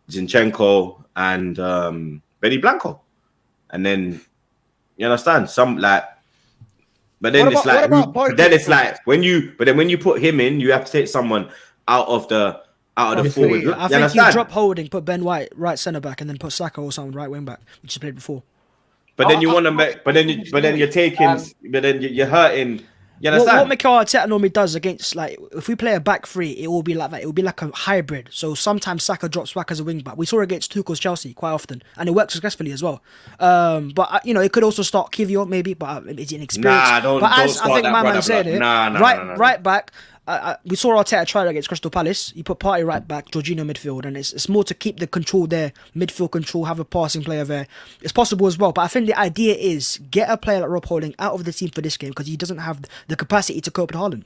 Zinchenko and Benny Blanco. And then you understand some like, but then it's like, but then it's like when you put him in, you have to take someone out of the forward. I think you drop Holding, put Ben White right centre back, and then put Saka or someone right wing back, which he played before. But then you want to make, but then you're taking, but then you're hurting. You understand? What Mikel Arteta normally does against, like, if we play a back three, it will be like that. It will be like a hybrid. So sometimes Saka drops back as a wing back. We saw it against Tuchel's Chelsea quite often, and it works successfully as well. But it could also start Kivior maybe, but it's inexperienced. Nah, don't But as start I think that, my man brother, said blood. it, Nah. right back. We saw Arteta try it against Crystal Palace. He put Partey right back, Jorginho midfield, and it's more to keep the control there, midfield control, have a passing player there. It's possible as well, but I think the idea is get a player like Rob Holding out of the team for this game because he doesn't have the capacity to cope with Haaland.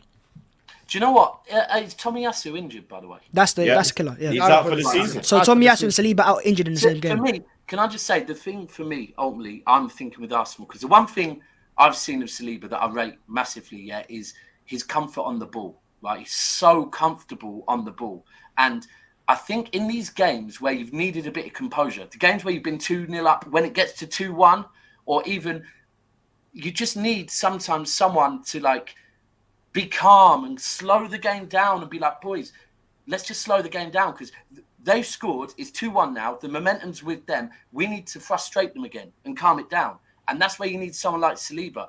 Do you know what? Is Tomiyasu injured, by the way? That's the killer. Yeah. He's out for the season. So Tomiyasu and Saliba out injured in the same For game. me, can I just say, the thing for me, ultimately, I'm thinking with Arsenal, because the one thing I've seen of Saliba that I rate massively, is his comfort on the ball. Right? He's so comfortable on the ball. And I think in these games where you've needed a bit of composure, the games where you've been 2-0 up, when it gets to 2-1, or even you just need sometimes someone to like be calm and slow the game down and be like, boys, let's just slow the game down because they've scored. It's 2-1 now. The momentum's with them. We need to frustrate them again and calm it down. And that's where you need someone like Saliba.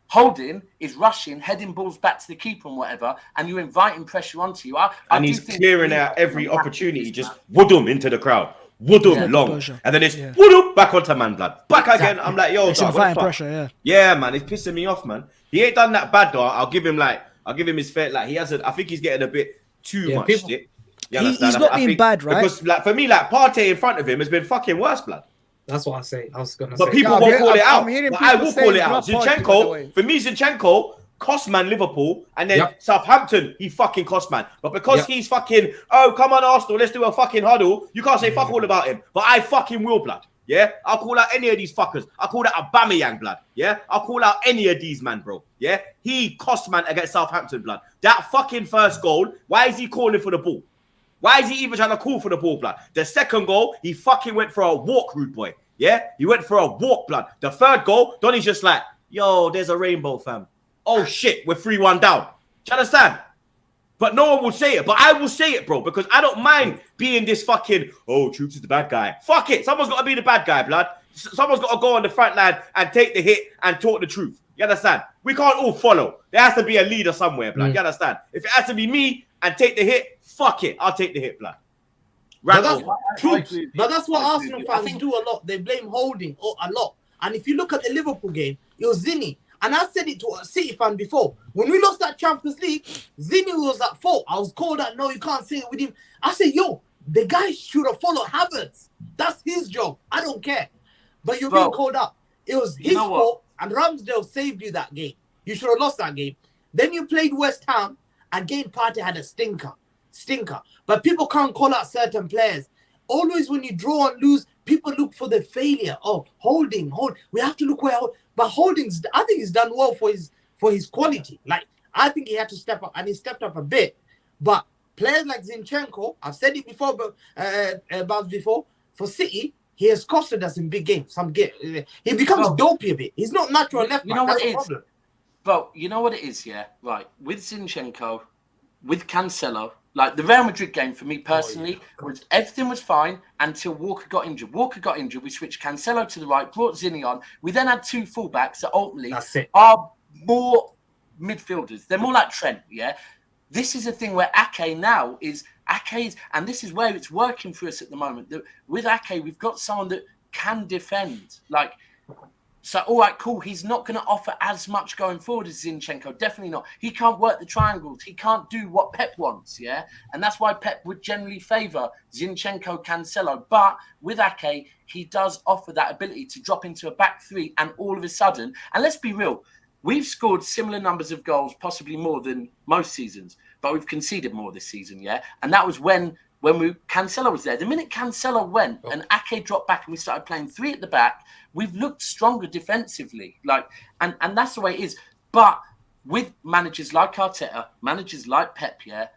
Holding is rushing, heading balls back to the keeper and whatever, and you're inviting pressure onto you. And he's clearing out every opportunity, just woodum into the crowd, woodum long, and then it's woodum back onto man blood, back again. I'm like, yo, It's inviting pressure, yeah, man, it's pissing me off, man. He ain't done that bad though. I'll give him his fair. Like he hasn't. I think he's getting a bit too much shit. He's not being bad, right? Because like for me, like Partey in front of him has been fucking worse, blood. That's what I say. I was gonna say. But people won't call it out. I will call it out. Zinchenko, for me, Zinchenko cost man Liverpool, and then Southampton, he fucking cost man. But because he's fucking, oh, come on, Arsenal, let's do a fucking huddle, you can't say fuck all about him. But I fucking will, blood. Yeah? I'll call out any of these fuckers. I'll call out Aubameyang, blood. Yeah? I'll call out any of these, man, bro. Yeah? He cost man against Southampton, blood. That fucking first goal, why is he calling for the ball? Why is he even trying to call for the ball, blood? The second goal, he fucking went for a walk, rude boy. Yeah? He went for a walk, blood. The third goal, Donny's just like, yo, there's a rainbow, fam. Oh, shit, we're 3-1 down. Do you understand? But no one will say it. But I will say it, bro, because I don't mind being this fucking, oh, Troops is the bad guy. Fuck it. Someone's got to be the bad guy, blood. Someone's got to go on the front line and take the hit and talk the truth. You understand? We can't all follow. There has to be a leader somewhere, blood. You understand? If it has to be me and take the hit, fuck it. I'll take the hit, blood. But that's what Arsenal fans do a lot. They blame Holding a lot. And if you look at the Liverpool game, it was Zinni. And I said it to a City fan before. When we lost that Champions League, Zinni was at fault. I was called out, no, you can't say it with him. I said, yo, the guy should have followed Havertz. That's his job. I don't care. But you're being called out. It was his fault. And Ramsdale saved you that game. You should have lost that game. Then you played West Ham. Again, Partey had a stinker. But people can't call out certain players. Always when you draw and lose, people look for the failure. Oh, Holding. We have to look where. But Holding's, I think he's done well for his quality. Like, I think he had to step up, and he stepped up a bit. But players like Zinchenko, I've said it before, but before, for City, he has costed us in big games. He becomes dopey a bit. He's not natural left back. You know That's what the it is? problem. But you know what it is, yeah? Right. With Zinchenko, with Cancelo, Like the Real Madrid game for me personally was everything was fine until Walker got injured. We switched Cancelo to the right, brought Zinni on. We then had two fullbacks that ultimately are more midfielders. They're more like Trent, yeah? This is a thing where Ake now is Ake's, and this is where it's working for us at the moment. That with Ake, we've got someone that can defend. Like, so, all right, cool. He's not going to offer as much going forward as Zinchenko. Definitely not. He can't work the triangles. He can't do what Pep wants, yeah? And that's why Pep would generally favour Zinchenko, Cancelo. But with Ake, he does offer that ability to drop into a back three and all of a sudden, and let's be real, we've scored similar numbers of goals, possibly more than most seasons, but we've conceded more this season, yeah? And that was when Cancelo was there. The minute Cancelo went and Ake dropped back and we started playing three at the back, we've looked stronger defensively. Like, and that's the way it is. But with managers like Arteta, managers like Pep, yeah,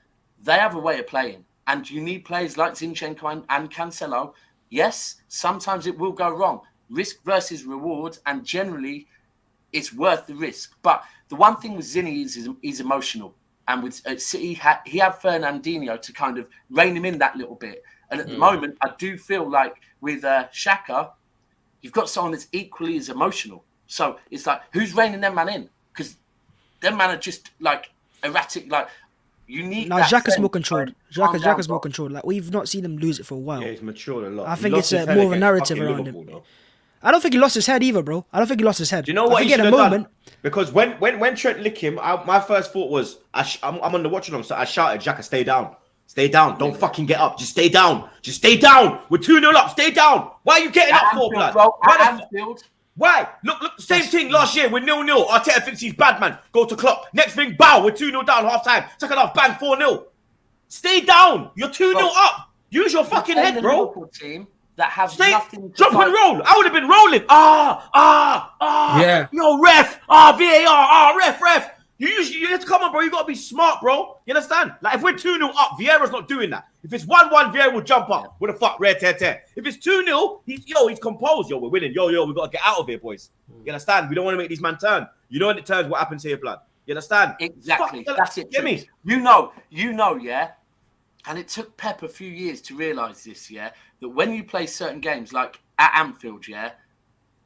they have a way of playing. And you need players like Zinchenko and Cancelo. Yes, sometimes it will go wrong. Risk versus reward, and generally it's worth the risk. But the one thing with Zinni is he's emotional. And with City, he had Fernandinho to kind of rein him in that little bit. And at the moment, I do feel like with Xhaka, you've got someone that's equally as emotional. So it's like, who's reining them man in? Because them man are just like erratic. Like, you need. Now, Xhaka's more controlled. Xhaka's more controlled. Like, we've not seen him lose it for a while. Yeah, he's matured a lot. I think it's more of a narrative around him. Though. I don't think he lost his head either, bro. I don't think he lost his head. Do you know what he should have done? Because when Trent licked him, my first thought was, I'm on the watch along, so I shouted, Xhaka, stay down. Stay down. Don't fucking get up. Just stay down. Just stay down. We're 2-0 up. Stay down. Why are you getting up for, blood? Why? Look, same thing last year. We're 0-0. Arteta thinks he's bad, man. Go to Klopp. Next thing, bow. We're 2-0 down, half time. Second half, bang, 4-0. Stay down. You're 2-0 up. Use your fucking head, bro. Team that have nothing to drop and roll. I would have been rolling. Yeah. Yo, ref. VAR. Ref. You have to come on, bro. You got to be smart, bro. You understand? Like, if we're 2-0 up, Vieira's not doing that. If it's 1-1, Vieira will jump up. What the fuck? Rare tear. If it's 2-0, he's composed. Yo, we're winning. Yo, we got to get out of here, boys. You understand? We don't want to make these man turn. You know when it turns, what happens here, blood? You understand? Exactly. Fuck, that's it. Get me? You know, yeah? And it took Pep a few years to realise this, yeah? That when you play certain games, like at Anfield, yeah?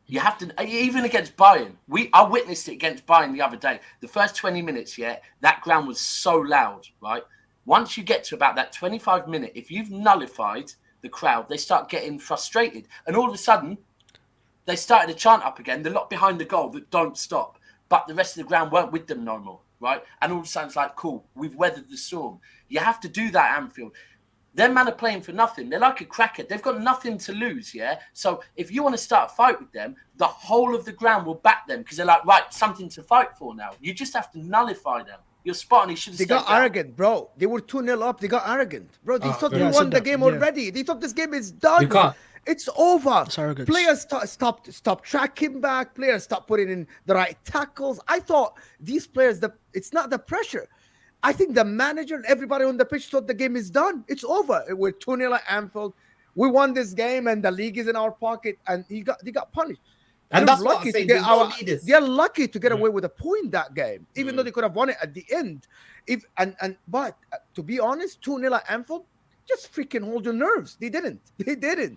You have to, even against Bayern. I witnessed it against Bayern the other day. The first 20 minutes, yeah? That ground was so loud, right? Once you get to about that 25 minute, if you've nullified the crowd, they start getting frustrated. And all of a sudden, they started to chant up again, the lot behind the goal that don't stop. But the rest of the ground weren't with them no more, right? And all of a sudden, it's like, cool, we've weathered the storm. You have to do that at Anfield. Them man are playing for nothing. They're like a cracker. They've got nothing to lose, yeah? So if you want to start a fight with them, the whole of the ground will back them because they're like, right, something to fight for now. You just have to nullify them. You're spot on. He should have They got arrogant, bro. They were 2-0 up. They got arrogant. Bro, they thought they won the game already. They thought this game is done. You can't. It's over. It's arrogance. Players stop tracking back. Players stop putting in the right tackles. I thought these players, it's not the pressure. I think the manager and everybody on the pitch thought the game is done. It's over. We're 2-0 at Anfield. We won this game and the league is in our pocket, and they got punished. And that's what I'm saying. They're lucky to get away with a point that game, even though they could have won it at the end. But to be honest, 2-0 at Anfield, just freaking hold your nerves. They didn't.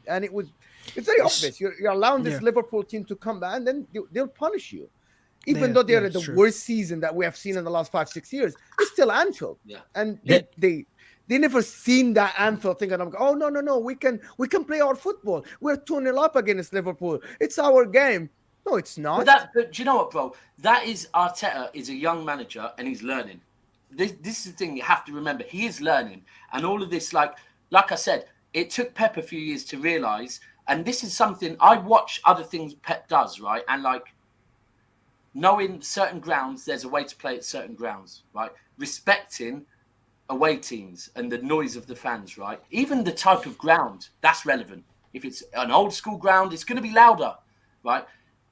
And it's very obvious. You're allowing this Liverpool team to come back, and then they'll punish you. Even though they're the worst season that we have seen in the last 5-6 years, it's still Anfield. Yeah. And they never seen that Anfield thing, and I'm going, oh no, we can play our football. We're 2-0 up against Liverpool. It's our game. No, it's not. But do you know what, bro? That is Arteta is a young manager and he's learning. This is the thing you have to remember. He is learning, and all of this, like I said, it took Pep a few years to realise. And this is something I watch other things Pep does, right? And like, knowing certain grounds, there's a way to play at certain grounds, right? Respecting away teams and the noise of the fans, right? Even the type of ground, that's relevant. If it's an old school ground, it's going to be louder, right?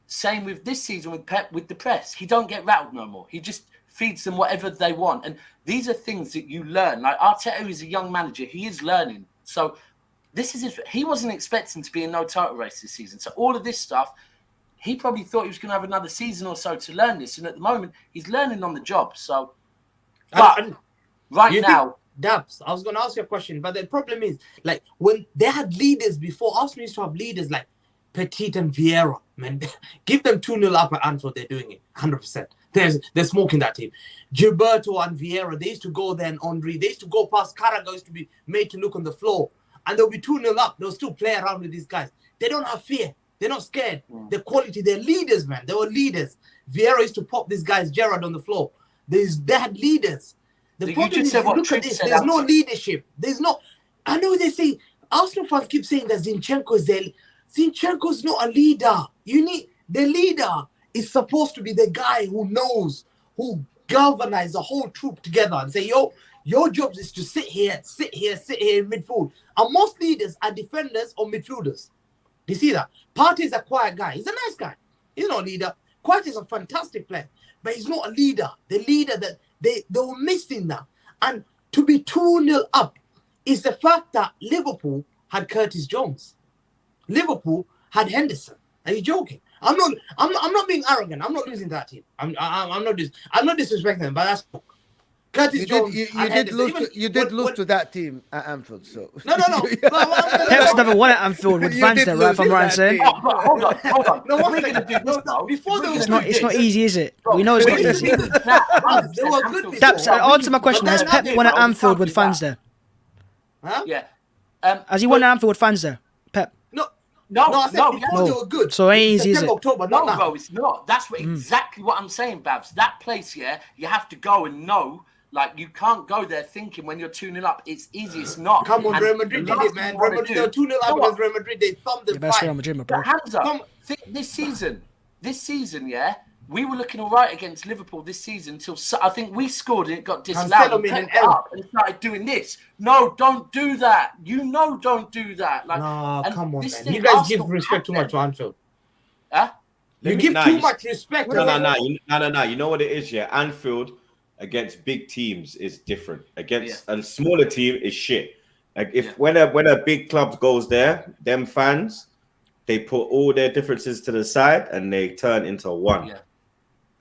Same with this season with Pep, with the press. He don't get rattled no more. He just feeds them whatever they want. And these are things that you learn. Like Arteta is a young manager. He is learning. So this is if he wasn't expecting to be in no title race this season. So all of this stuff, he probably thought he was going to have another season or so to learn this. And at the moment, he's learning on the job. So, but right now, Daps, I was going to ask you a question, but the problem is, like, when they had leaders before, Arsenal used to have leaders like Petit and Vieira, man. Give them 2-0 up at Anfield, they're doing it, 100%. They're smoking that team. Gilberto and Vieira, they used to go there, and Henry, they used to go past Carragher, used to be made to look on the floor, and they'll be 2-0 up. They'll still play around with these guys. They don't have fear. They're not scared. They're quality. They're leaders, man. They were leaders. Vieira used to pop these guys, Gerrard, on the floor. They had leaders. The problem is, look at this. There's no leadership. There's no... I know they say... Arsenal fans keep saying that Zinchenko is there. Zinchenko's not a leader. You need... The leader is supposed to be the guy who knows, who galvanizes the whole troop together and say, yo, your job is to sit here in midfield. And most leaders are defenders or midfielders. You see that? Partey is a quiet guy. He's a nice guy. He's not a leader. Quiet is a fantastic player, but he's not a leader. The leader that they were missing that. And to be 2-0 up is the fact that Liverpool had Curtis Jones. Liverpool had Henderson. Are you joking? I'm not being arrogant. I'm not losing that team. I'm not disrespecting them, but that's Curtis Jones. You did lose to that team at Anfield. So no. Pep's never won at Anfield with fans there, right? If I'm right in saying. Hold on. No, we're going to do this now. Before It's not easy, is it? We know it's not easy. They were good before. Daps, answer my question. Has Pep won at Anfield with fans there? Huh? Yeah. Has he won at Anfield with fans there? Pep? No, I said before they were good. So it ain't easy, is it? September, October, No, not now. bro, it's not. That's exactly what I'm saying, Babs. That place, yeah, you have to go and know. Like, you can't go there thinking when you're 2-0 up, it's easy. It's not. Come on, And Real Madrid did it, man. Real Madrid, they were 2-0 up against Real Madrid. They thumbed them. That's Real Madrid, my bro. Hands up. This season, yeah, we were looking all right against Liverpool this season until I think we scored and it got disallowed. And started doing this. No, don't do that. Don't do that. Like, no, come on, man. Thing, You guys Arsenal give respect too much to Anfield. Huh? You give too much respect. No. You know what it is, yeah? Anfield against big teams is different. Against a smaller team is shit. Like when a big club goes there, them fans, they put all their differences to the side and they turn into one. Yeah.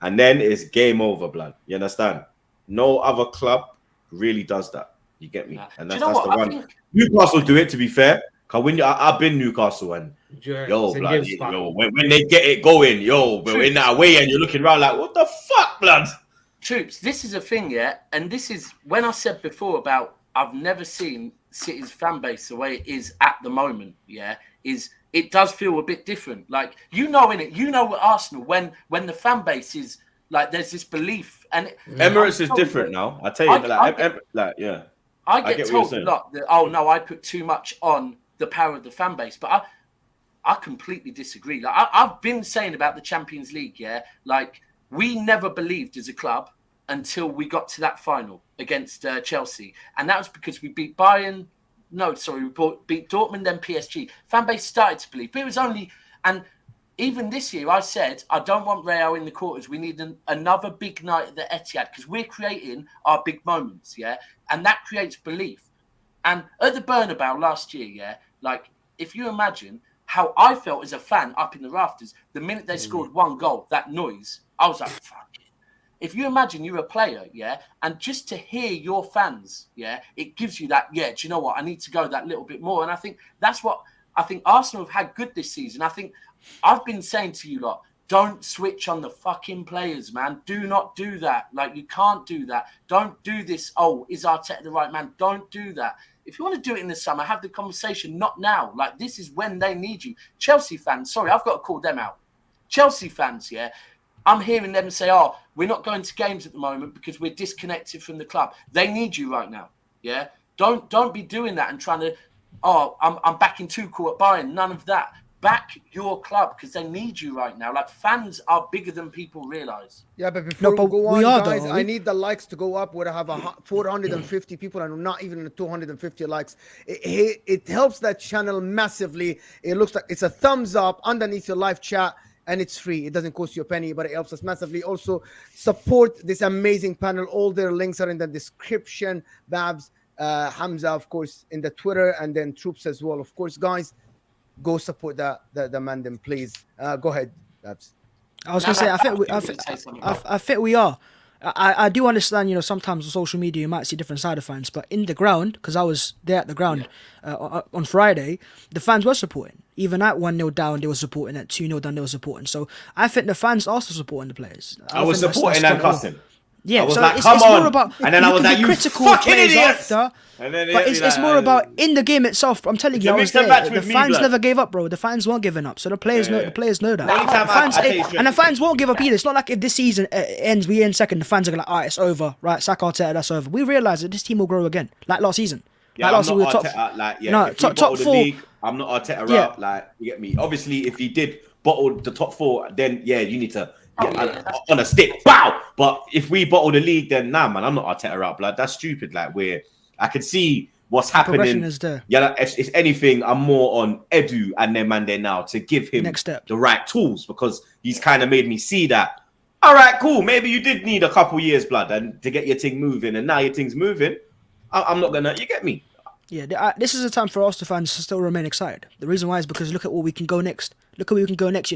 And then it's game over, blood. You understand? No other club really does that. You get me? Nah. And that's the one. Newcastle do it, to be fair. Because I've been Newcastle and blood, when they get it going, we're in that way and you're looking around like, what the fuck, blood? Troops, this is a thing, yeah? And this is when I said before about I've never seen City's fan base the way it is at the moment, yeah, is it does feel a bit different. Like, innit? You know what Arsenal, when the fan base is like, there's this belief. And Emirates is different now. I tell you, I get told a lot that, I put too much on the power of the fan base. But I completely disagree. Like, I've been saying about the Champions League, yeah, like, we never believed as a club until we got to that final against Chelsea. And that was because we beat Bayern. No, sorry, we beat Dortmund, then PSG. Fan base started to believe. But it was only... And even this year, I said, I don't want Real in the quarters. We need another big night at the Etihad because we're creating our big moments, yeah? And that creates belief. And at the Bernabeu last year, yeah, like, if you imagine how I felt as a fan up in the rafters, the minute they scored one goal, that noise, I was like, fuck it. If you imagine you're a player, yeah, and just to hear your fans, yeah, it gives you that, do you know what? I need to go that little bit more. And I think that's what I think Arsenal have had good this season. I think I've been saying to you lot, don't switch on the fucking players, man. Do not do that. Like, you can't do that. Don't do this. Oh, is Arteta the right man? Don't do that. If you want to do it in the summer, have the conversation, not now. Like, this is when they need you. Chelsea fans, sorry, I've got to call them out. Chelsea fans, yeah, I'm hearing them say, we're not going to games at the moment because we're disconnected from the club. They need you right now, yeah? Don't be doing that and trying to, I'm backing Tuchel at Bayern. None of that. Back your club because they need you right now. Like, fans are bigger than people realise. Yeah, but before we go on, guys, I need the likes to go up. We'll have 450 people and not even 250 likes. It helps that channel massively. It looks like it's a thumbs up underneath your live chat. And it's free. It doesn't cost you a penny, but it helps us massively. Also, support this amazing panel. All their links are in the description. Babs, Hamza, of course, in the Twitter, and then Troops as well. Of course, guys, go support the man, then please. Go ahead, Babs. I was going to say, I think we are. I do understand, sometimes on social media you might see different side of fans, but in the ground, because I was there at the ground on Friday, the fans were supporting. Even at 1-0 down, they were supporting. At 2-0 down, they were supporting. So I think the fans are also supporting the players. I was think supporting that's and cussing. Yeah, I was so like, it's come on. more about, And then I was can like, be you critical fucking players idiots. after, And then but it's more about in the game itself. I'm telling you, I was mix and there. match The with me, fans blood. never gave up, bro. The fans weren't giving up. So the players know. Yeah. The players know that. Only time The fans, I tell you straight. and the fans won't give up either. It's not like if this season ends, we end second. The fans are like, all right, it's over. Right, Saka, Arteta, that's over. We realise that this team will grow again, like last season. Yeah, Like I'm last season, we were not top. Arteta, like, yeah, No, if top we bottle the four. league, I'm not Arteta Yeah. out. Like, you get me? Obviously, if he did bottle the top 4, then yeah, you need to on a stick, bow. But if we bottle the league, then nah, man, I'm not Arteta out, blood. That's stupid. Like, I can see what's Progression happening. is there. Yeah, like, if anything, I'm more on Edu and then man there now to give him Next step. the right tools, because he's kind of made me see that. All right, cool. Maybe you did need a couple years, blood, and to get your thing moving, and now your thing's moving. I'm not gonna. You get me? Yeah, this is a time for Arsenal fans to still remain excited. The reason why is because look at where we can go next. Look at where we can go next,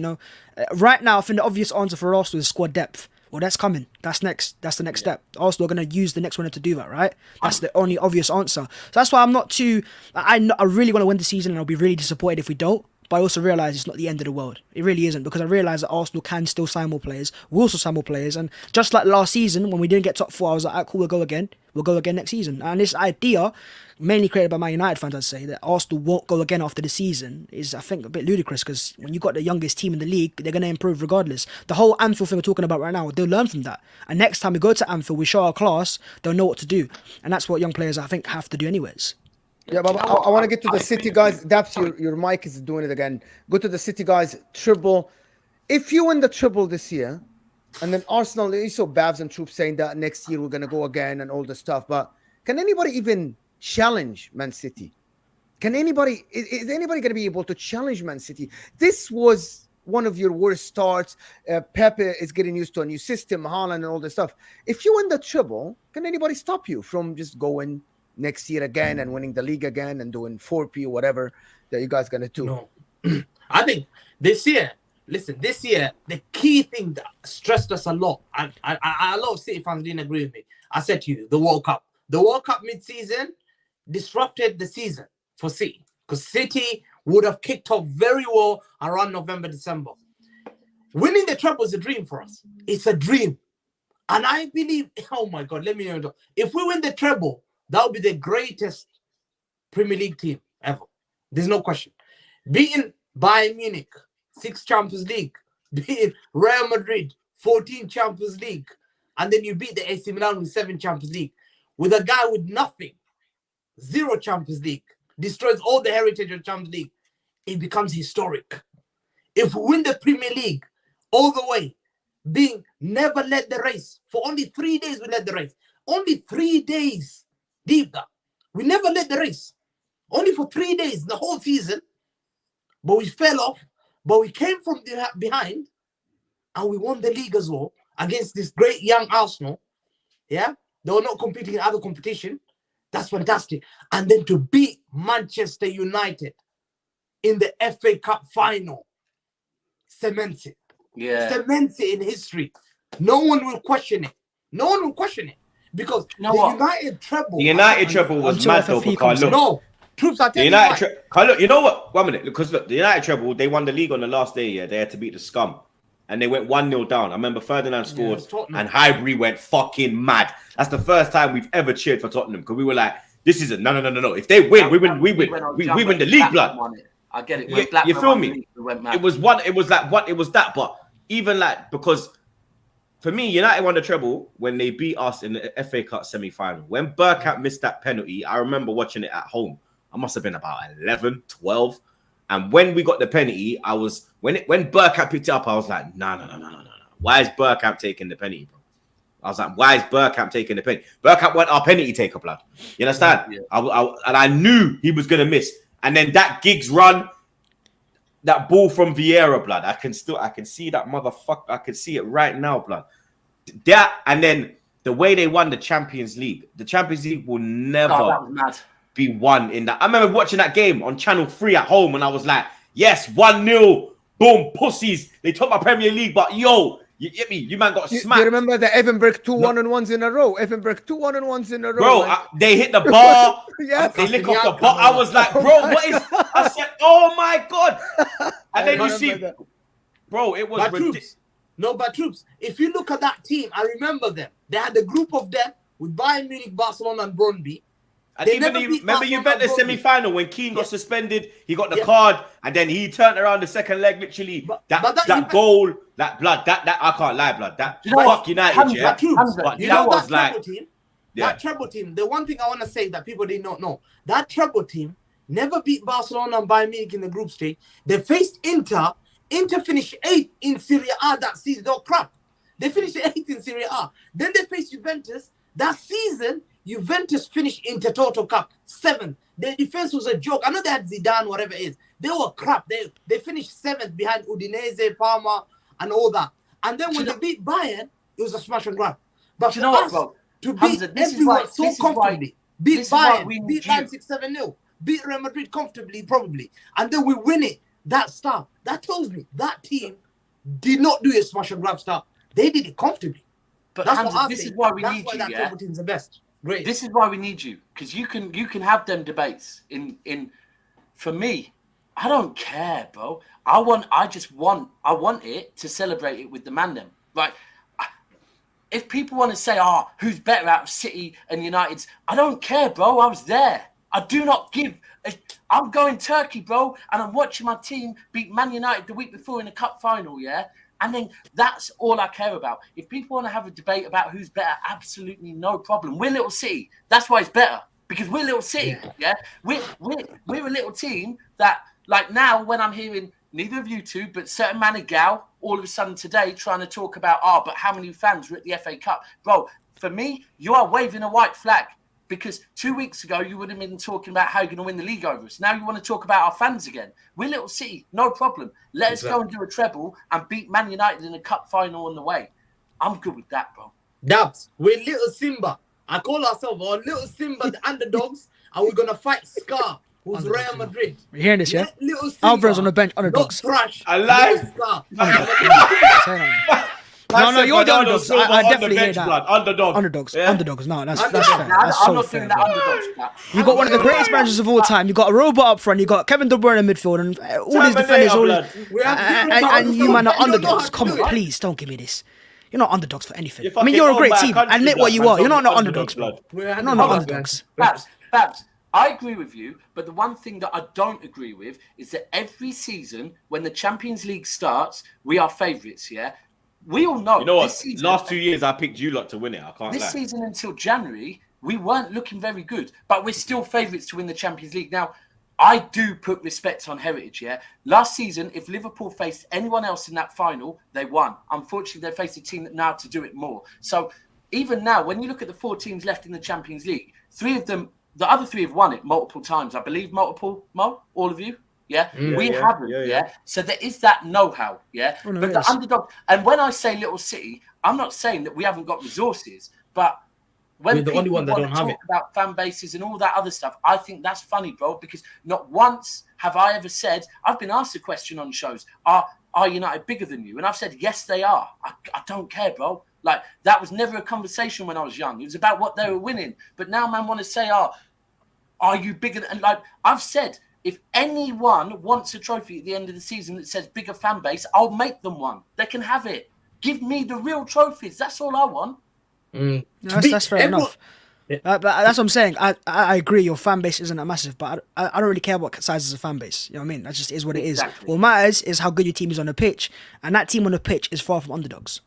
Right now, I think the obvious answer for Arsenal is squad depth. Well, that's coming. That's next. That's the next step. Arsenal are going to use the next winner to do that, right? That's the only obvious answer. So that's why I'm not too... I really want to win the season, and I'll be really disappointed if we don't. But I also realise it's not the end of the world. It really isn't, because I realise that Arsenal can still sign more players. We'll also sign more players. And just like last season, when we didn't get top 4, I was like, cool, we'll go again. We'll go again next season. And this idea, mainly created by Man United fans, I'd say, that Arsenal won't go again after the season is, I think, a bit ludicrous, because when you've got the youngest team in the league, they're going to improve regardless. The whole Anfield thing we're talking about right now, they'll learn from that. And next time we go to Anfield, we show our class, they'll know what to do. And that's what young players, I think, have to do anyways. Yeah, but I want to get to the City guys. Daps, your mic is doing it again. Go to the City guys. Triple. If you win the triple this year, and then Arsenal, you saw Babs and Troop saying that next year we're going to go again and all the stuff. But can anybody even challenge Man City? Is anybody going to be able to challenge Man City? This was one of your worst starts. Pepe is getting used to a new system, Haaland and all this stuff. If you win the triple, can anybody stop you from just going next year again and winning the league again and doing 4P or whatever that you guys gonna do? No. I think this year, the key thing that stressed us a lot, and a lot of City fans didn't agree with me. I said to you, the World Cup. The World Cup mid-season disrupted the season for City, because City would have kicked off very well around November, December. Winning the treble is a dream for us. It's a dream. And I believe, oh my God, let me know. If we win the treble, that would be the greatest Premier League team ever. There's no question. Beating Bayern Munich, 6 Champions League. Beating Real Madrid, 14 Champions League. And then you beat the AC Milan with 7 Champions League. With a guy with nothing, 0 Champions League, destroys all the heritage of Champions League. It becomes historic. If we win the Premier League all the way, being never led the race. For only 3 days we led the race. Only 3 days. Deep down. We never led the race. Only for 3 days, the whole season. But we fell off. But we came from behind. And we won the league as well. Against this great young Arsenal. Yeah. They were not competing in other competition. That's fantastic. And then to beat Manchester United in the FA Cup final. Cements it. Yeah. Cements it in history. No one will question it. No one will question it. Because United treble. The United treble was mad though, because look. No, troops are The United look, you know what? 1 minute, because look, the United treble, they won the league on the last day. Yeah, they had to beat the scum, and they went 1-0 down. I remember Ferdinand scored, and Highbury went fucking mad. That's the first time we've ever cheered for Tottenham, because we were like, "This is no. If they win, we win the league, blood." I get it. Yeah, you feel me? It was that, but even like, because for me, United won the treble when they beat us in the FA Cup semi-final. When Bergkamp missed that penalty, I remember watching it at home. I must have been about 11, 12. And when we got the penalty, when Bergkamp picked it up, I was like, no. Why is Bergkamp taking the penalty, bro? I was like, why is Bergkamp taking the penalty? Bergkamp went our penalty taker, blood. You understand? Yeah. And I knew he was going to miss. And then that Giggs run, that ball from Vieira, blood. I can see that motherfucker. I can see it right now, blood. That, and then the way they won the Champions League. The Champions League will never be won in that. I remember watching that game on Channel 3 at home, and I was like, yes, 1-0. Boom, pussies. They took my Premier League, but yo, You get me? You man got You smacked. remember the Evenberg 2 1-on-1s in a row? Evenberg 2 1-on-1s in a row. Bro, man. they hit the bar. Yes. They lick off the bar. I was like, bro, what is... I said, oh my God. And then you see... that. Bro, it was But ridiculous. troops. If you look at that team, I remember them. They had a group of them with Bayern Munich, Barcelona, and Brøndby. And They even never beat remember you bet Barcelona the and Brøndby. semi-final when Keane got suspended, he got the Yeah. card, and then he turned around the second leg, literally. But that that goal, that blood, that I can't lie, blood. That You know what? fuck United, Hamza, yeah. Troops. But You that know was that like, treble team? yeah. That treble team, the one thing I want to say that people did not know, that treble team never beat Barcelona and Bayern Munich in the group stage. They faced Inter. Inter finished 8th in Serie A that season. They were crap. They finished 8th in Serie A. Then they faced Juventus. That season, Juventus finished Intertoto Cup 7th. Their defense was a joke. I know they had Zidane, whatever it is. They were crap. They finished 7th behind Udinese, Parma, and all that. And then when they beat Bayern, it was a smash and grab. But Do for you know what, us, bro? to beat Hamza, this is everyone why- so this is why- comfortably, beat this is why Bayern, we need beat you. Leipzig 7-0, beat Real Madrid comfortably, probably, and then we win it. That stuff, that tells me that team did not do a smash and grab stuff. They did it comfortably. But That's Hamza, what I this think. is why we That's need why you, that yeah? treble team's the best. Great. This is why we need you, because you can have them debates. For me, I don't care, bro. I want it to celebrate it with the man them. Like, if people want to say, oh, who's better out of City and United's, I don't care, bro. I was there. I do not give. I'm going Turkey, bro, and I'm watching my team beat Man United the week before in the cup final, yeah? And then that's all I care about. If people want to have a debate about who's better, absolutely no problem. We're Little City. That's why it's better, because we're Little City, yeah? We're a little team that, like now, when I'm hearing neither of you two, but certain man and gal, all of a sudden today trying to talk about, but how many fans were at the FA Cup? Bro, for me, you are waving a white flag. Because 2 weeks ago, you would have been talking about how you're going to win the league over us. Now you want to talk about our fans again. We're Little City, no problem. Let us go and do a treble and beat Man United in a cup final on the way. I'm good with that, bro. Daps, we're Little Simba. I call ourselves our Little Simba, the underdogs, and we're going to fight Scar, who's Underdogs, Real Madrid. You're hearing this, yeah? Little Simba, Alvarez on the bench, underdogs. not Thrash. I like- Little Say Scar. that. No, you're the underdogs. I definitely hear that. Blood. Underdog. Underdogs. Yeah. Underdogs. No, that's fair. Nah, That's I'm so not fair. doing that bro. underdogs crap. You got one of the greatest managers of all time. You got a robot up front. You got Kevin De Bruyne in midfield, and all these defenders. All blood. We have and you man are You don't know underdogs. how to Come do on, it. please don't give me this. You're not underdogs for anything. You're I mean, fucking you're a owned great by a team. country, Admit blood, what you man. are. You're not Talking underdogs, blood. bro. We're No, not underdogs. underdogs. Babs, I agree with you, but the one thing that I don't agree with is that every season when the Champions League starts, we are favourites, yeah? We all know. You know what? This season, Last 2 years, I picked you lot to win it. I can't this lie. season until January, we weren't looking very good, but we're still favourites to win the Champions League. Now, I do put respect on heritage, yeah? Last season, if Liverpool faced anyone else in that final, they won. Unfortunately, they faced a team that now to do it more. So even now, when you look at the 4 teams left in the Champions League, 3 of them, the other 3 have won it multiple times. I believe multiple, Mo, all of you? Yeah, we haven't. Yeah. So there is that know-how. Yeah, Oh, no, but yes. the underdog. And when I say Little City, I'm not saying that we haven't got resources, but when We're the only people one that want don't to have talk it. about fan bases and all that other stuff, I think that's funny, bro. Because not once have I ever said, I've been asked a question on shows: Are United bigger than you? And I've said, yes, they are. I don't care, bro. Like that was never a conversation when I was young. It was about what they were winning. But now, man, want to say, are you bigger than? And like I've said, if anyone wants a trophy at the end of the season that says bigger fan base, I'll make them one. They can have it. Give me the real trophies. That's all I want. No, that's fair enough. But that's what I'm saying. I agree. Your fan base isn't that massive, but I don't really care what size is a fan base. You know what I mean? That just is what it is. Exactly. What matters is how good your team is on the pitch, and that team on the pitch is far from underdogs.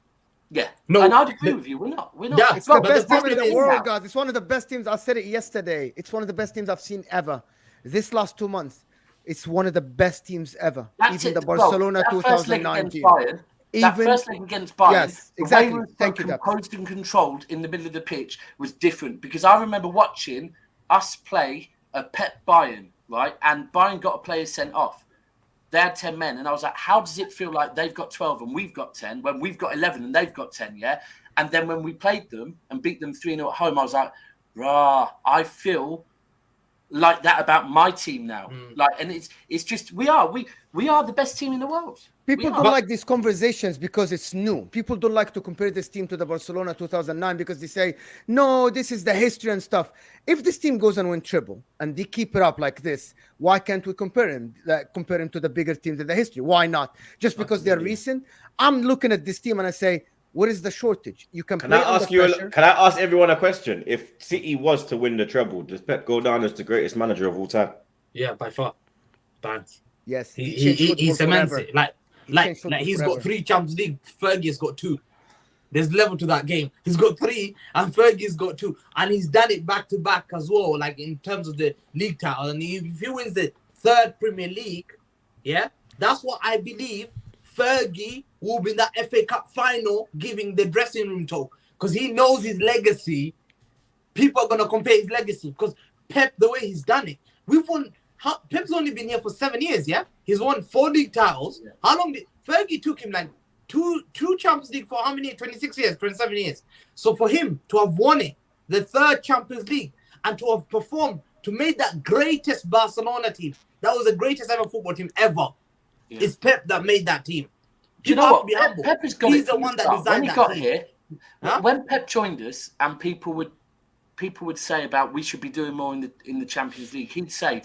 Yeah. No, and I'd agree with you. We're not. Yeah, It's the But best the team in problem the is world, now- guys. It's one of the best teams. I said it yesterday. It's one of the best teams I've seen ever. This last 2 months, it's one of the best teams ever. That's Even it, the bro. Barcelona That first leg against 2019. Bayern, that Even- first leg against Bayern, Yes, the exactly. way we were so Thank you, Daps. composed and controlled in the middle of the pitch was different. Because I remember watching us play a Pep Bayern, right? And Bayern got a player sent off. They had 10 men. And I was like, how does it feel like they've got 12 and we've got 10 when we've got 11 and they've got 10, yeah? And then when we played them and beat them 3-0 at home, I was like, rah, I feel like that about my team now. Like, and it's just we are the best team in the world. People don't like these conversations because it's new. People don't like to compare this team to the Barcelona 2009 because they say, no, this is the history and stuff. If this team goes and win treble and they keep it up like this, why can't we compare him to the bigger teams in the history? Why not? Just because they're recent? I'm looking at this team and I say, what is the shortage? You can play under pressure. Can I ask everyone a question? If City was to win the treble, does Pep go down as the greatest manager of all time? Yeah, by far. Bands. Yes, he cements it. Like he's got 3 Champions League. Fergie's got 2. There's level to that game. He's got 3, and Fergie's got 2, and he's done it back to back as well. Like in terms of the league title, and if he wins the 3rd Premier League, yeah, that's what I believe. Fergie will be in that FA Cup final, giving the dressing room talk because he knows his legacy. People are gonna compare his legacy because Pep, the way he's done it, we've won. Pep's only been here for 7 years, yeah? He's won 4 league titles. Yeah. How long did Fergie took him like two Champions League for how many? 26 years, 27 years. So for him to have won it, the 3rd Champions League, and to have performed, to make that greatest Barcelona team, that was the greatest ever football team ever. Yeah. It's Pep that made that team. Do you know what? Pep has got. He's the one that designed when he that got team. here. When Pep joined us, and people would say about we should be doing more in the Champions League, he'd say,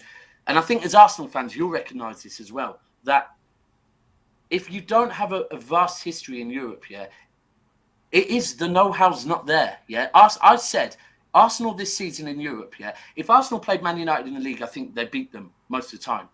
and I think as Arsenal fans, you'll recognise this as well, that if you don't have a vast history in Europe, yeah, it is the know-how's not there, yeah. I said Arsenal this season in Europe, yeah. If Arsenal played Man United in the league, I think they beat them most of the time.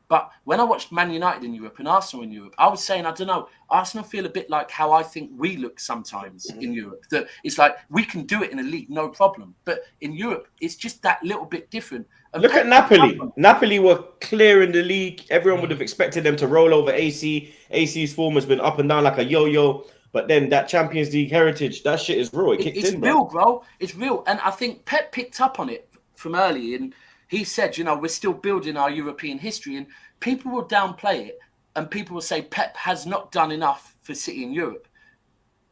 But when I watched Man United in Europe and Arsenal in Europe, I was saying, I don't know, Arsenal feel a bit like how I think we look sometimes in Europe. That it's like we can do it in a league, no problem. But in Europe, it's just that little bit different. And look at Napoli. Napoli were clear in the league. Everyone would have expected them to roll over AC. AC's form has been up and down like a yo-yo. But then that Champions League heritage, that shit is raw. It's real, bro. It's real. And I think Pep picked up on it from early. And he said, you know, we're still building our European history. And people will downplay it. And people will say Pep has not done enough for City in Europe.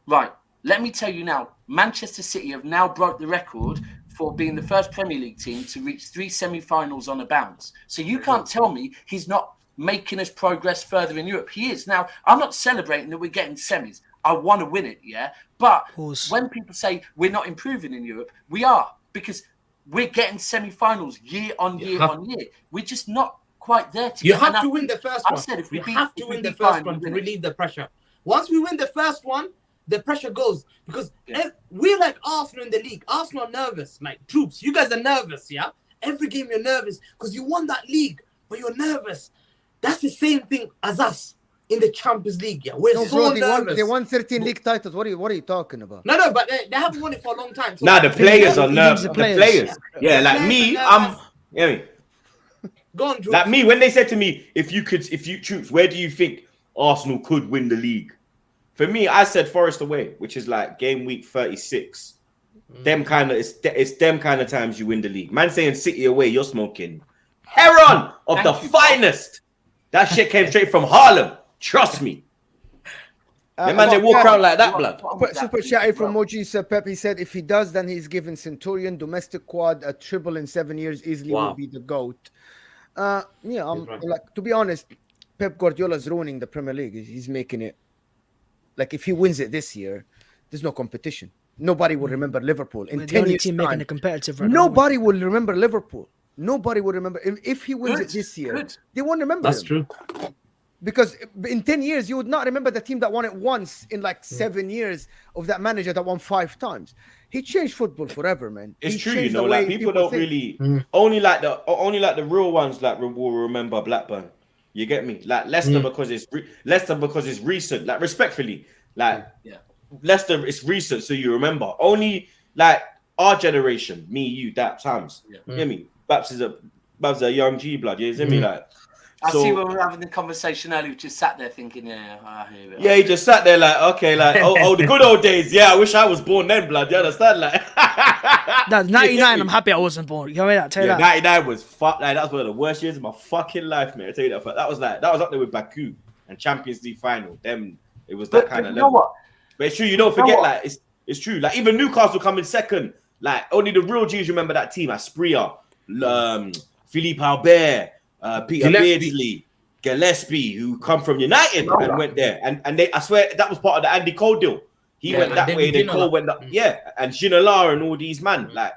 Right. Let me tell you now, Manchester City have now broke the record for being the first Premier League team to reach 3 semi-finals on a bounce. So you can't tell me he's not making us progress further in Europe. He is. Now, I'm not celebrating that we're getting semis. I want to win it, yeah? But when people say we're not improving in Europe, we are, because we're getting semi-finals year on year on year. We're just not quite there to You have to win the first one. I said if we have to win the first one to relieve the pressure. Once we win the first one, the pressure goes, because we're like Arsenal in the league. Arsenal are nervous, like troops. You guys are nervous, yeah? Every game you're nervous because you won that league, but you're nervous. That's the same thing as us in the Champions League, yeah? We're nervous. They won 13 league titles. What are you talking about? No, but they haven't won it for a long time. So the players are nervous. The players. Yeah, like me, Go on, Drew. Like me, when they said to me, if you troops, where do you think Arsenal could win the league? For me, I said Forest away, which is like game week 36. It's them kind of times you win the league. Man saying City away, you're smoking heron of the finest. That shit came straight from Harlem. Trust me. They walk around like that, blood. Super chatty from Moji said Pep. He said if he does, then he's given Centurion, domestic quad, a triple in 7 years. Easily will be the GOAT. Like, to be honest, Pep Guardiola's ruining the Premier League. He's making it. Like, if he wins it this year, there's no competition. Nobody will remember Liverpool in 10 years' time. Making it competitive right Nobody will remember Liverpool. Nobody will remember. If he wins it this year, they won't remember him. That's true. Because in 10 years, you would not remember the team that won it once in like 7 years of that manager that won 5 times. He changed football forever, man. It's true, you know, like people don't really only like the real ones like will remember Blackburn. You get me? Like Leicester because it's recent. Like respectfully, like Leicester is recent, so you remember. Only like our generation, me, you, Daps, Hams. You get me? Babs is a young G blood. You see me? Like I see when we were having the conversation earlier, we just sat there thinking, I hear it. Yeah, he just sat there like, okay, like, oh, the good old days. Yeah, I wish I was born then, blood. You understand? Like, that's 99. I'm happy I wasn't born. You know what I mean? Tell you that. 99 was like that was one of the worst years of my fucking life, man. I tell you that. That was up there with Baku and Champions League final. Them, it was that kind of level. You know what? But it's true. You don't forget, like, it's true. Like even Newcastle come in second. Like only the real G's remember that team. Aspria, Philippe Albert, Peter Gillespie. Beardsley, Gillespie, who come from United and went there. And they, I swear, that was part of the Andy Cole deal. He went that way, and then Cole went that. Yeah, and Ginola and all these man, like,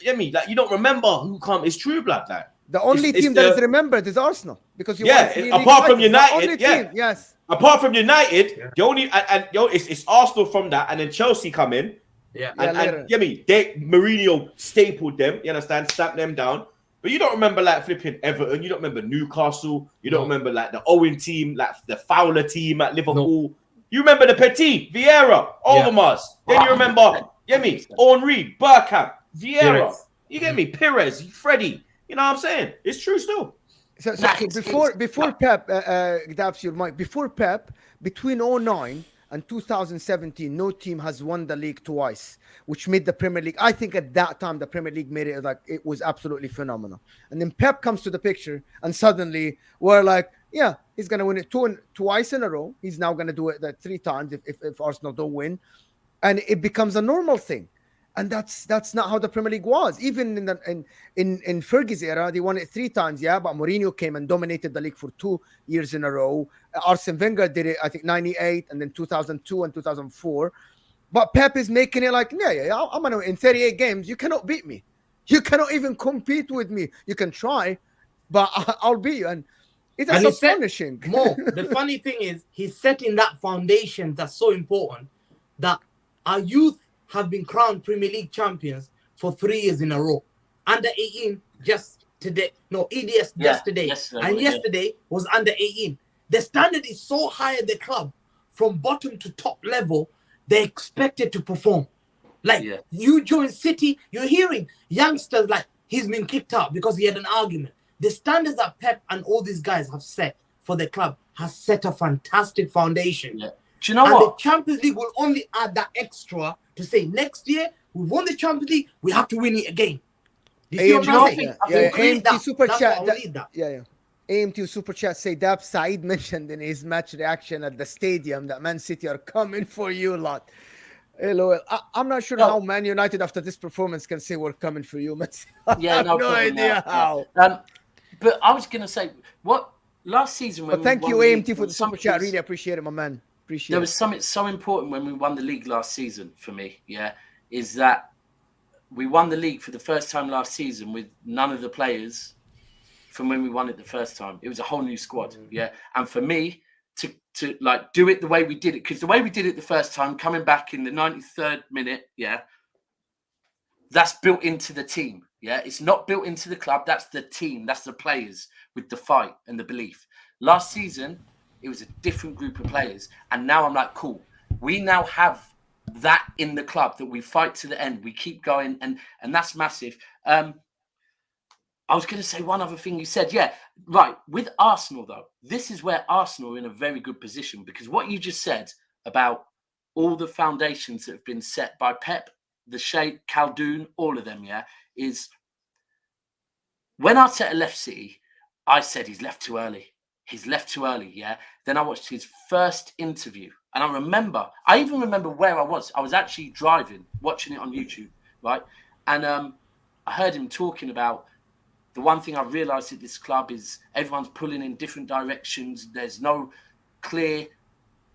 I mean, like, you don't remember who come. It's True Blood, like. The only team that is remembered is Arsenal because apart from United, team, yes. Apart from United, the only it's Arsenal from that, and then Chelsea come in. And Mourinho stapled them. You understand? Stamped them down. But you don't remember like flipping Everton. You don't remember Newcastle. You don't remember like the Owen team, like the Fowler team at Liverpool. No. You remember the Petit, Vieira, Overmars. Then you remember, Henry, Bergkamp, Vieira. You get me? Perez, Freddie. You know what I'm saying? It's true still. So before Pep, Daps your mic. Before Pep, between 2009 and 2017, no team has won the league twice, which made the Premier League. I think at that time the Premier League made it like it was absolutely phenomenal. And then Pep comes to the picture, and suddenly we're like, yeah, he's gonna win it twice in a row. He's now gonna do it 3 times if Arsenal don't win, and it becomes a normal thing. And that's not how the Premier League was. Even in Fergie's era, they won it 3 times, but Mourinho came and dominated the league for 2 years in a row. Arsene Wenger did it, I think, 98 and then 2002 and 2004. But Pep is making it like, I'm gonna, in 38 games, you cannot beat me. You cannot even compete with me. You can try, but I'll beat you. And it's astonishing. The funny thing is, he's setting that foundation that's so important that our youth have been crowned Premier League champions for 3 years in a row. Under 18 just today. No, EDS just today. Yesterday was under 18. The standard is so high at the club, from bottom to top level, they're expected to perform. Like, you join City, you're hearing youngsters like, he's been kicked out because he had an argument. The standards that Pep and all these guys have set for the club has set a fantastic foundation. Yeah. Do you know what? The Champions League will only add that extra to say next year we won the Champions League, we have to win it again. You see what I'm saying? AMT Super Chat. AMT Super Chat say Daps Saeed mentioned in his match reaction at the stadium that Man City are coming for you lot. Hello, I'm not sure how Man United after this performance can say we're coming for you, man. I have no idea how. But I was going to say, what last season when thank you, AMT, for the Super Chat. Really appreciate it, my man. There was something so important when we won the league last season for me, is that we won the league for the first time last season with none of the players from when we won it the first time. It was a whole new squad, And for me to like do it the way we did it, because the way we did it the first time, coming back in the 93rd minute, that's built into the team, It's not built into the club. That's the team. That's the players with the fight and the belief. Last season, it was a different group of players. And now I'm like, cool. We now have that in the club that we fight to the end. We keep going. And that's massive. I was going to say one other thing you said. Right. With Arsenal, though, this is where Arsenal are in a very good position, because what you just said about all the foundations that have been set by Pep, the Sheikh, Khaldoon, all of them, is when Arteta left City, I said he's left too early. He's left too early, Then I watched his first interview. And I even remember where I was. I was actually driving, watching it on YouTube, right? And I heard him talking about the one thing I realised at this club is everyone's pulling in different directions. There's no clear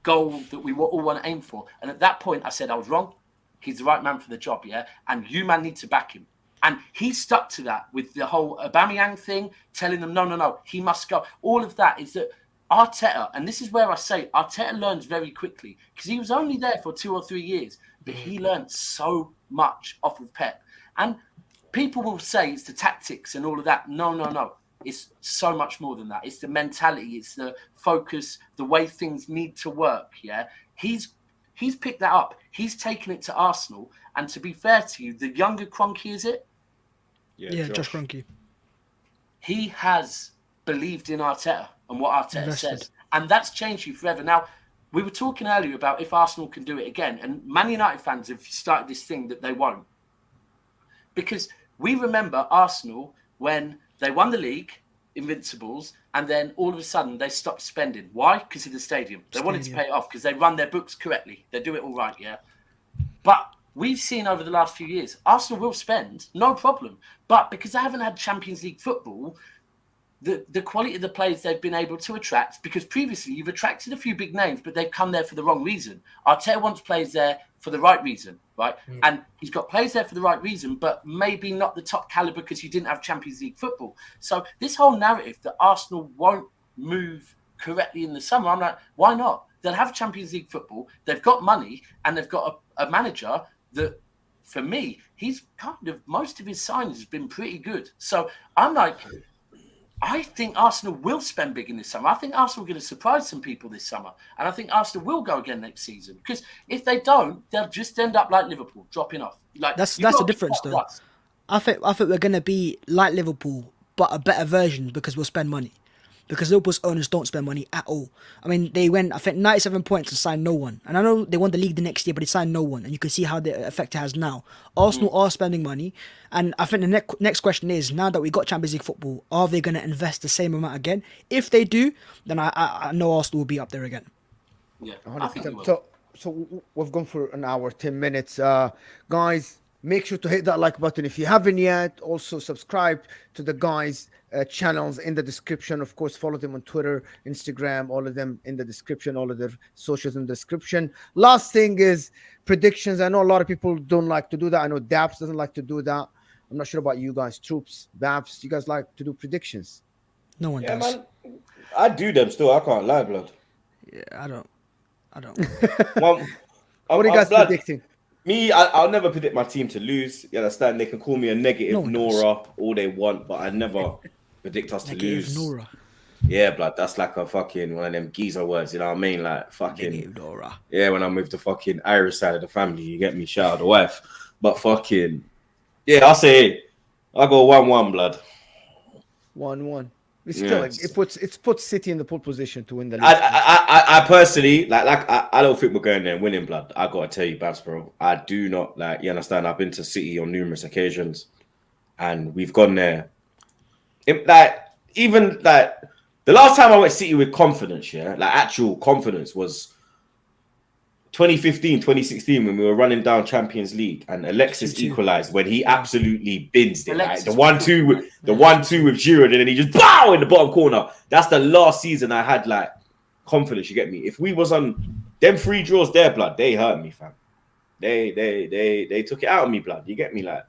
goal that we all want to aim for. And at that point, I said, I was wrong. He's the right man for the job, And you, man, need to back him. And he stuck to that with the whole Aubameyang thing, telling them, no, he must go. All of that is that Arteta, and this is where I say Arteta learns very quickly, because he was only there for 2 or 3 years, but he learned so much off of Pep. And people will say it's the tactics and all of that. No. It's so much more than that. It's the mentality, it's the focus, the way things need to work, He's picked that up. He's taken it to Arsenal. And to be fair to you, the younger Kroenke, is it? Yeah, Josh Kroenke. He has believed in Arteta and what Arteta says. And that's changed you forever. Now, we were talking earlier about if Arsenal can do it again. And Man United fans have started this thing that they won't. Because we remember Arsenal when they won the league, Invincibles, and then all of a sudden they stopped spending. Why? Because of the stadium. They wanted to pay it off because they run their books correctly. They do it all right, But we've seen over the last few years, Arsenal will spend, no problem. But because they haven't had Champions League football, the quality of the players they've been able to attract, because previously you've attracted a few big names, but they've come there for the wrong reason. Arteta wants players there for the right reason, right? And he's got players there for the right reason, but maybe not the top caliber because you didn't have Champions League football. So this whole narrative that Arsenal won't move correctly in the summer, I'm like, why not? They'll have Champions League football, they've got money, and they've got a manager that, for me, he's kind of, most of his signings has been pretty good. So I'm like, I think Arsenal will spend big in this summer. I think Arsenal are going to surprise some people this summer. And I think Arsenal will go again next season. Because if they don't, they'll just end up like Liverpool, dropping off. Like That's the difference, though. I think we're going to be like Liverpool, but a better version because we'll spend money. Because Liverpool's owners don't spend money at all. I mean, they went, I think, 97 points and signed no one. And I know they won the league the next year, but they signed no one. And you can see how the effect it has now. Arsenal are spending money. And I think the next question is, now that we got Champions League football, are they going to invest the same amount again? If they do, then I know Arsenal will be up there again. Yeah, I think they 100%. will. So we've gone for an hour, 10 minutes. Guys, make sure to hit that like button if you haven't yet. Also, subscribe to the guys' channels in the description. Of course, follow them on Twitter, Instagram, all of them in the description, all of their socials in the description. Last thing is predictions. I know a lot of people don't like to do that. I know Daps doesn't like to do that. I'm not sure about you guys. Troops, Daps, you guys like to do predictions? No one does. Man, I do them still. I can't lie, blood. Yeah, I don't. What are you guys blood, predicting? Me, I'll never predict my team to lose. You understand? They can call me a negative No one Nora all they want, but I never predict us to Negative lose. Nora. Yeah, blood. That's like a fucking one of them geezer words. You know what I mean? Like fucking. Negative Nora. Yeah, when I moved to fucking Irish side of the family, you get me, shout out the wife. But fucking, yeah, I'll say I'll go 1-1, blood. 1-1. It's still it puts City in the pole position to win the league. I personally I don't think we're going there and winning, blood. I gotta tell you, Babs, bro. I do not like. You understand? I've been to City on numerous occasions, and we've gone there. Even the last time I went City with confidence, like actual confidence, was 2015, 2016 when we were running down Champions League and Alexis equalized when he absolutely binsed it. Like, the 1-2 with Giroud, and then he just bow in the bottom corner. That's the last season I had like confidence. You get me? If we was on them 3 draws there, blood, they hurt me, fam. They took it out of me, blood. You get me? Like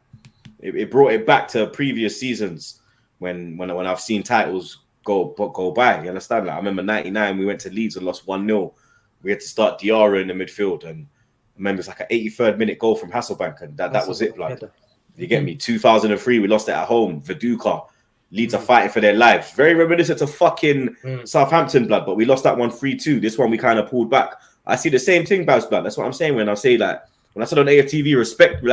it brought it back to previous seasons when I've seen titles go by. You understand? Like I remember '99 we went to Leeds and lost 1-0. We had to start Diarra in the midfield, and I remember it's like an 83rd minute goal from Hasselbank, and that was it, blood. You get me? 2003, we lost it at home. Viduka, Leeds are fighting for their lives. Very reminiscent of fucking Southampton, blood, but we lost that one 3-2. This one we kind of pulled back. I see the same thing, Babs, blood. That's what I'm saying when I say that. When I said on AFTV,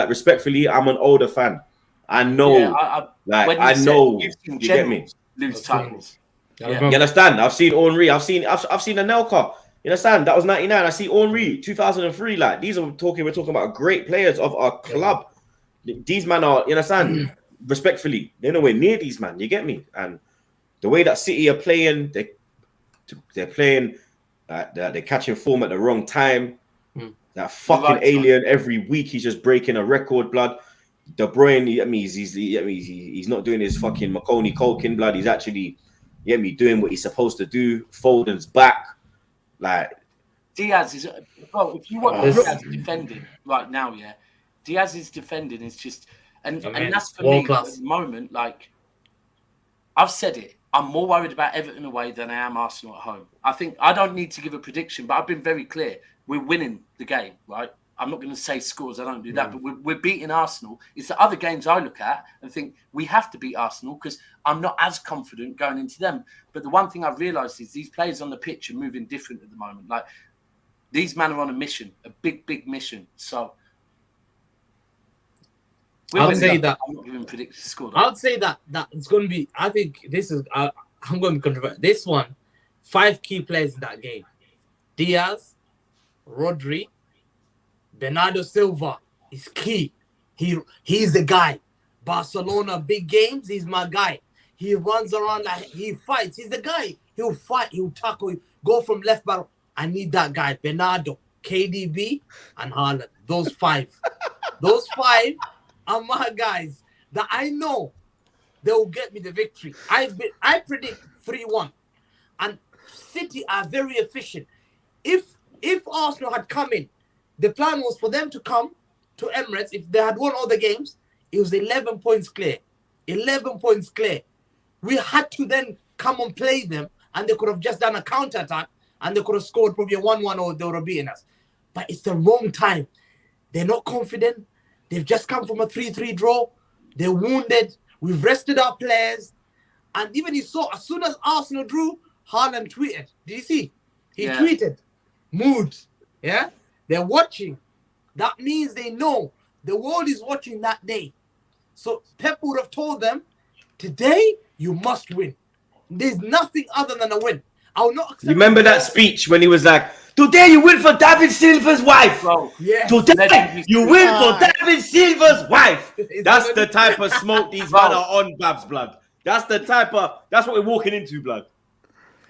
respectfully, I'm an older fan. I know, I know. You get me? Lose titles. You understand? I've seen Henry. I've seen Anelka. You understand? That was 99. I see Henry, 2003. Like we're talking about great players of our club. These men are, you understand? Respectfully, they're nowhere near these man. You get me? And the way that City are playing, they're playing. They're catching form at the wrong time. That fucking alien every week. He's just breaking a record, blood. De Bruyne, he's not doing his fucking Macaulay Culkin, blood. He's actually, doing what he's supposed to do. Foden's back. Like Diaz is if you want Diaz defending right now, Diaz's defending is just and that's for me at the moment. Like I've said it, I'm more worried about Everton away than I am Arsenal at home. I think I don't need to give a prediction, but I've been very clear. We're winning the game, right? I'm not going to say scores. I don't do that, but we're beating Arsenal. It's the other games I look at and think we have to beat Arsenal because I'm not as confident going into them. But the one thing I've realised is these players on the pitch are moving different at the moment. Like these men are on a mission, a big mission. So I'll say that I'm not giving predicted score. I'll say that it's going to be. I think this is. I'm going to be controversial. This one, 5 key players in that game: Diaz, Rodri. Bernardo Silva is key. He's the guy. Barcelona big games. He's my guy. He runs around like he fights. He's the guy. He'll fight. He'll tackle. He'll go from left back. I need that guy. Bernardo, KDB, and Haaland. Those 5. Those 5 are my guys that I know they will get me the victory. I predict 3-1. And City are very efficient. If Arsenal had come in, the plan was for them to come to Emirates. If they had won all the games, it was 11 points clear. 11 points clear. We had to then come and play them, and they could have just done a counter-attack, and they could have scored probably a 1-1 or they would have beaten us. But it's the wrong time. They're not confident. They've just come from a 3-3 draw. They're wounded. We've rested our players. And even you saw, as soon as Arsenal drew, Haaland tweeted. Did you see? He tweeted. Mood. Yeah? They're watching. That means they know the world is watching that day. So Pep would have told them, today you must win. There's nothing other than a win. I will not accept. You remember that speech when he was like, today you win for David Silva's wife. Bro, Yeah. Today you win for David Silva's wife. That's the type of smoke these men are on, Babs, blood. That's what we're walking into, blood.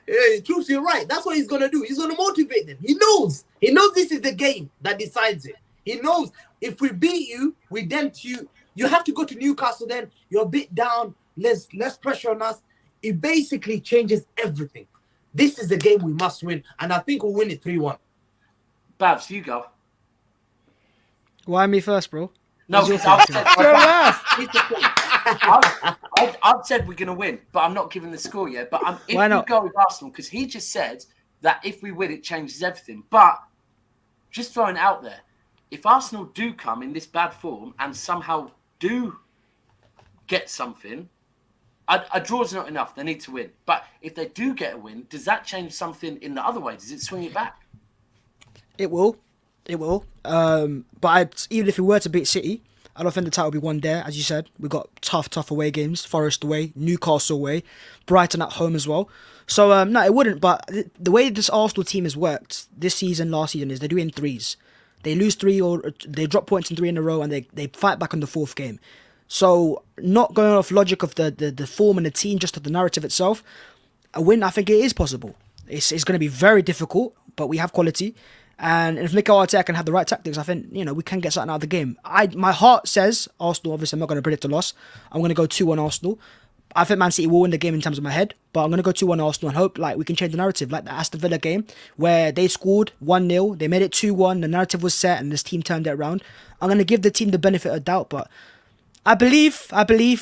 Yeah, Troops, you're right. That's what he's gonna do. He's gonna motivate them. He knows this is the game that decides it. He knows if we beat you, we dent you. You have to go to Newcastle. Then you're a bit down. Less pressure on us. It basically changes everything. This is the game we must win, and I think we'll win it 3-1. Babs, you go. Why me first, bro? No, because I've said we're going to win, but I'm not giving the score yet. But if Why we not? go with Arsenal, because he just said that if we win, it changes everything. But just throwing it out there, if Arsenal do come in this bad form and somehow do get something, a draw's not enough. They need to win. But if they do get a win, does that change something in the other way? Does it swing it back? It will. But even if we were to beat City, I don't think the title will be won there. As you said, we got tough away games. Forest away, Newcastle away, Brighton at home as well. So, no, it wouldn't. But the way this Arsenal team has worked this season, last season, is they do it in threes. They lose 3 or they drop points in 3 in a row and they fight back on the 4th game. So, not going off logic of the form and the team, just of the narrative itself, a win, I think it is possible. It's going to be very difficult, but we have quality. And if Mikel Arteta can have the right tactics, I think, we can get something out of the game. My heart says Arsenal. Obviously, I'm not going to predict a loss. I'm going to go 2-1 Arsenal. I think Man City will win the game in terms of my head, but I'm going to go 2-1 Arsenal and hope we can change the narrative, like the Aston Villa game where they scored 1-0, they made it 2-1, the narrative was set and this team turned it around. I'm going to give the team the benefit of doubt, but I believe,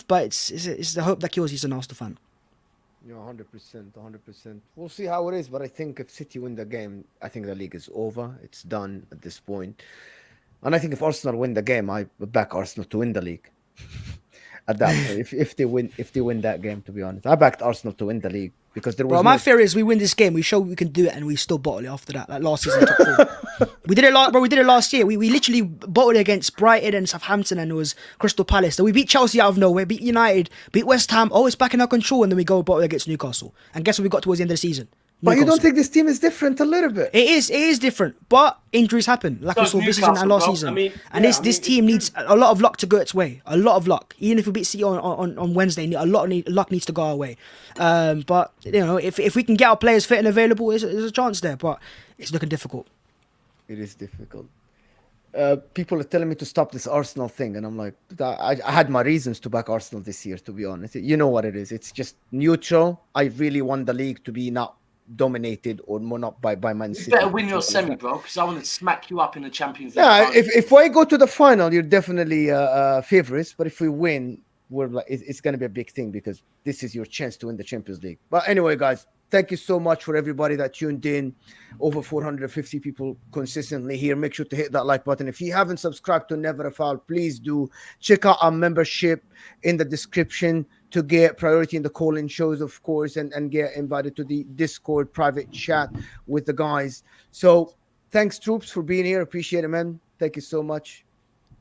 but it's the hope that kills you as an Arsenal fan. Yeah, 100%. We'll see how it is, but I think if City win the game, I think the league is over. It's done at this point. And I think if Arsenal win the game, I would back Arsenal to win the league. At that point, if they win that game, to be honest, I backed Arsenal to win the league because there was. Bro, my theory is we win this game, we show we can do it, and we still bottle it after that. Like last season, top 4. We did it last year. We literally bottled it against Brighton and Southampton, and it was Crystal Palace. So we beat Chelsea out of nowhere, beat United, beat West Ham. Oh, it's back in our control, and then we go bottle against Newcastle. And guess what we got towards the end of the season? But you don't think this team is different a little bit? It is different, but injuries happen, like we saw this season and last season. This team needs a lot of luck to go its way. A lot of luck. Even if we beat City on Wednesday, a lot of luck needs to go our way. But if we can get our players fit and available, there's a chance there. But it's looking difficult. It is difficult. People are telling me to stop this Arsenal thing, and I'm like, I had my reasons to back Arsenal this year, to be honest. You know what it is. It's just neutral. I really want the league to be not dominated or more not by Man City. You better win your semi, bro, because I want to smack you up in the Champions League. Yeah, if I go to the final, you're definitely favourites. But if we win, it's going to be a big thing because this is your chance to win the Champions League. But anyway, guys, thank you so much for everybody that tuned in. Over 450 people consistently here. Make sure to hit that like button. If you haven't subscribed to Never a Foul, please do. Check out our membership in the description to get priority in the call-in shows, of course, and get invited to the Discord private chat with the guys. So thanks, Troops, for being here. Appreciate it, man. Thank you so much.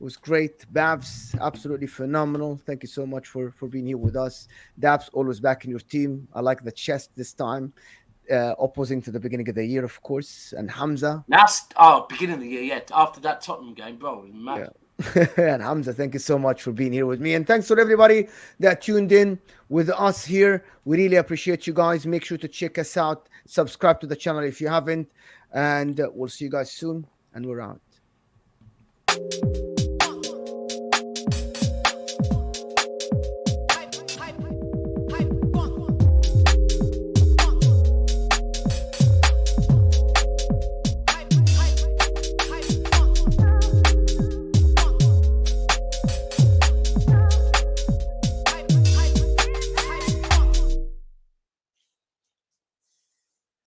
It was great. Babs, absolutely phenomenal. Thank you so much for being here with us. Daps, always back in your team. I like the chest this time. Opposing to the beginning of the year, of course. And Hamza. Beginning of the year, yeah. After that Tottenham game, bro. Mad. Yeah. And Hamza, thank you so much for being here with me. And thanks for everybody that tuned in with us here. We really appreciate you guys. Make sure to check us out. Subscribe to the channel if you haven't. And we'll see you guys soon. And we're out.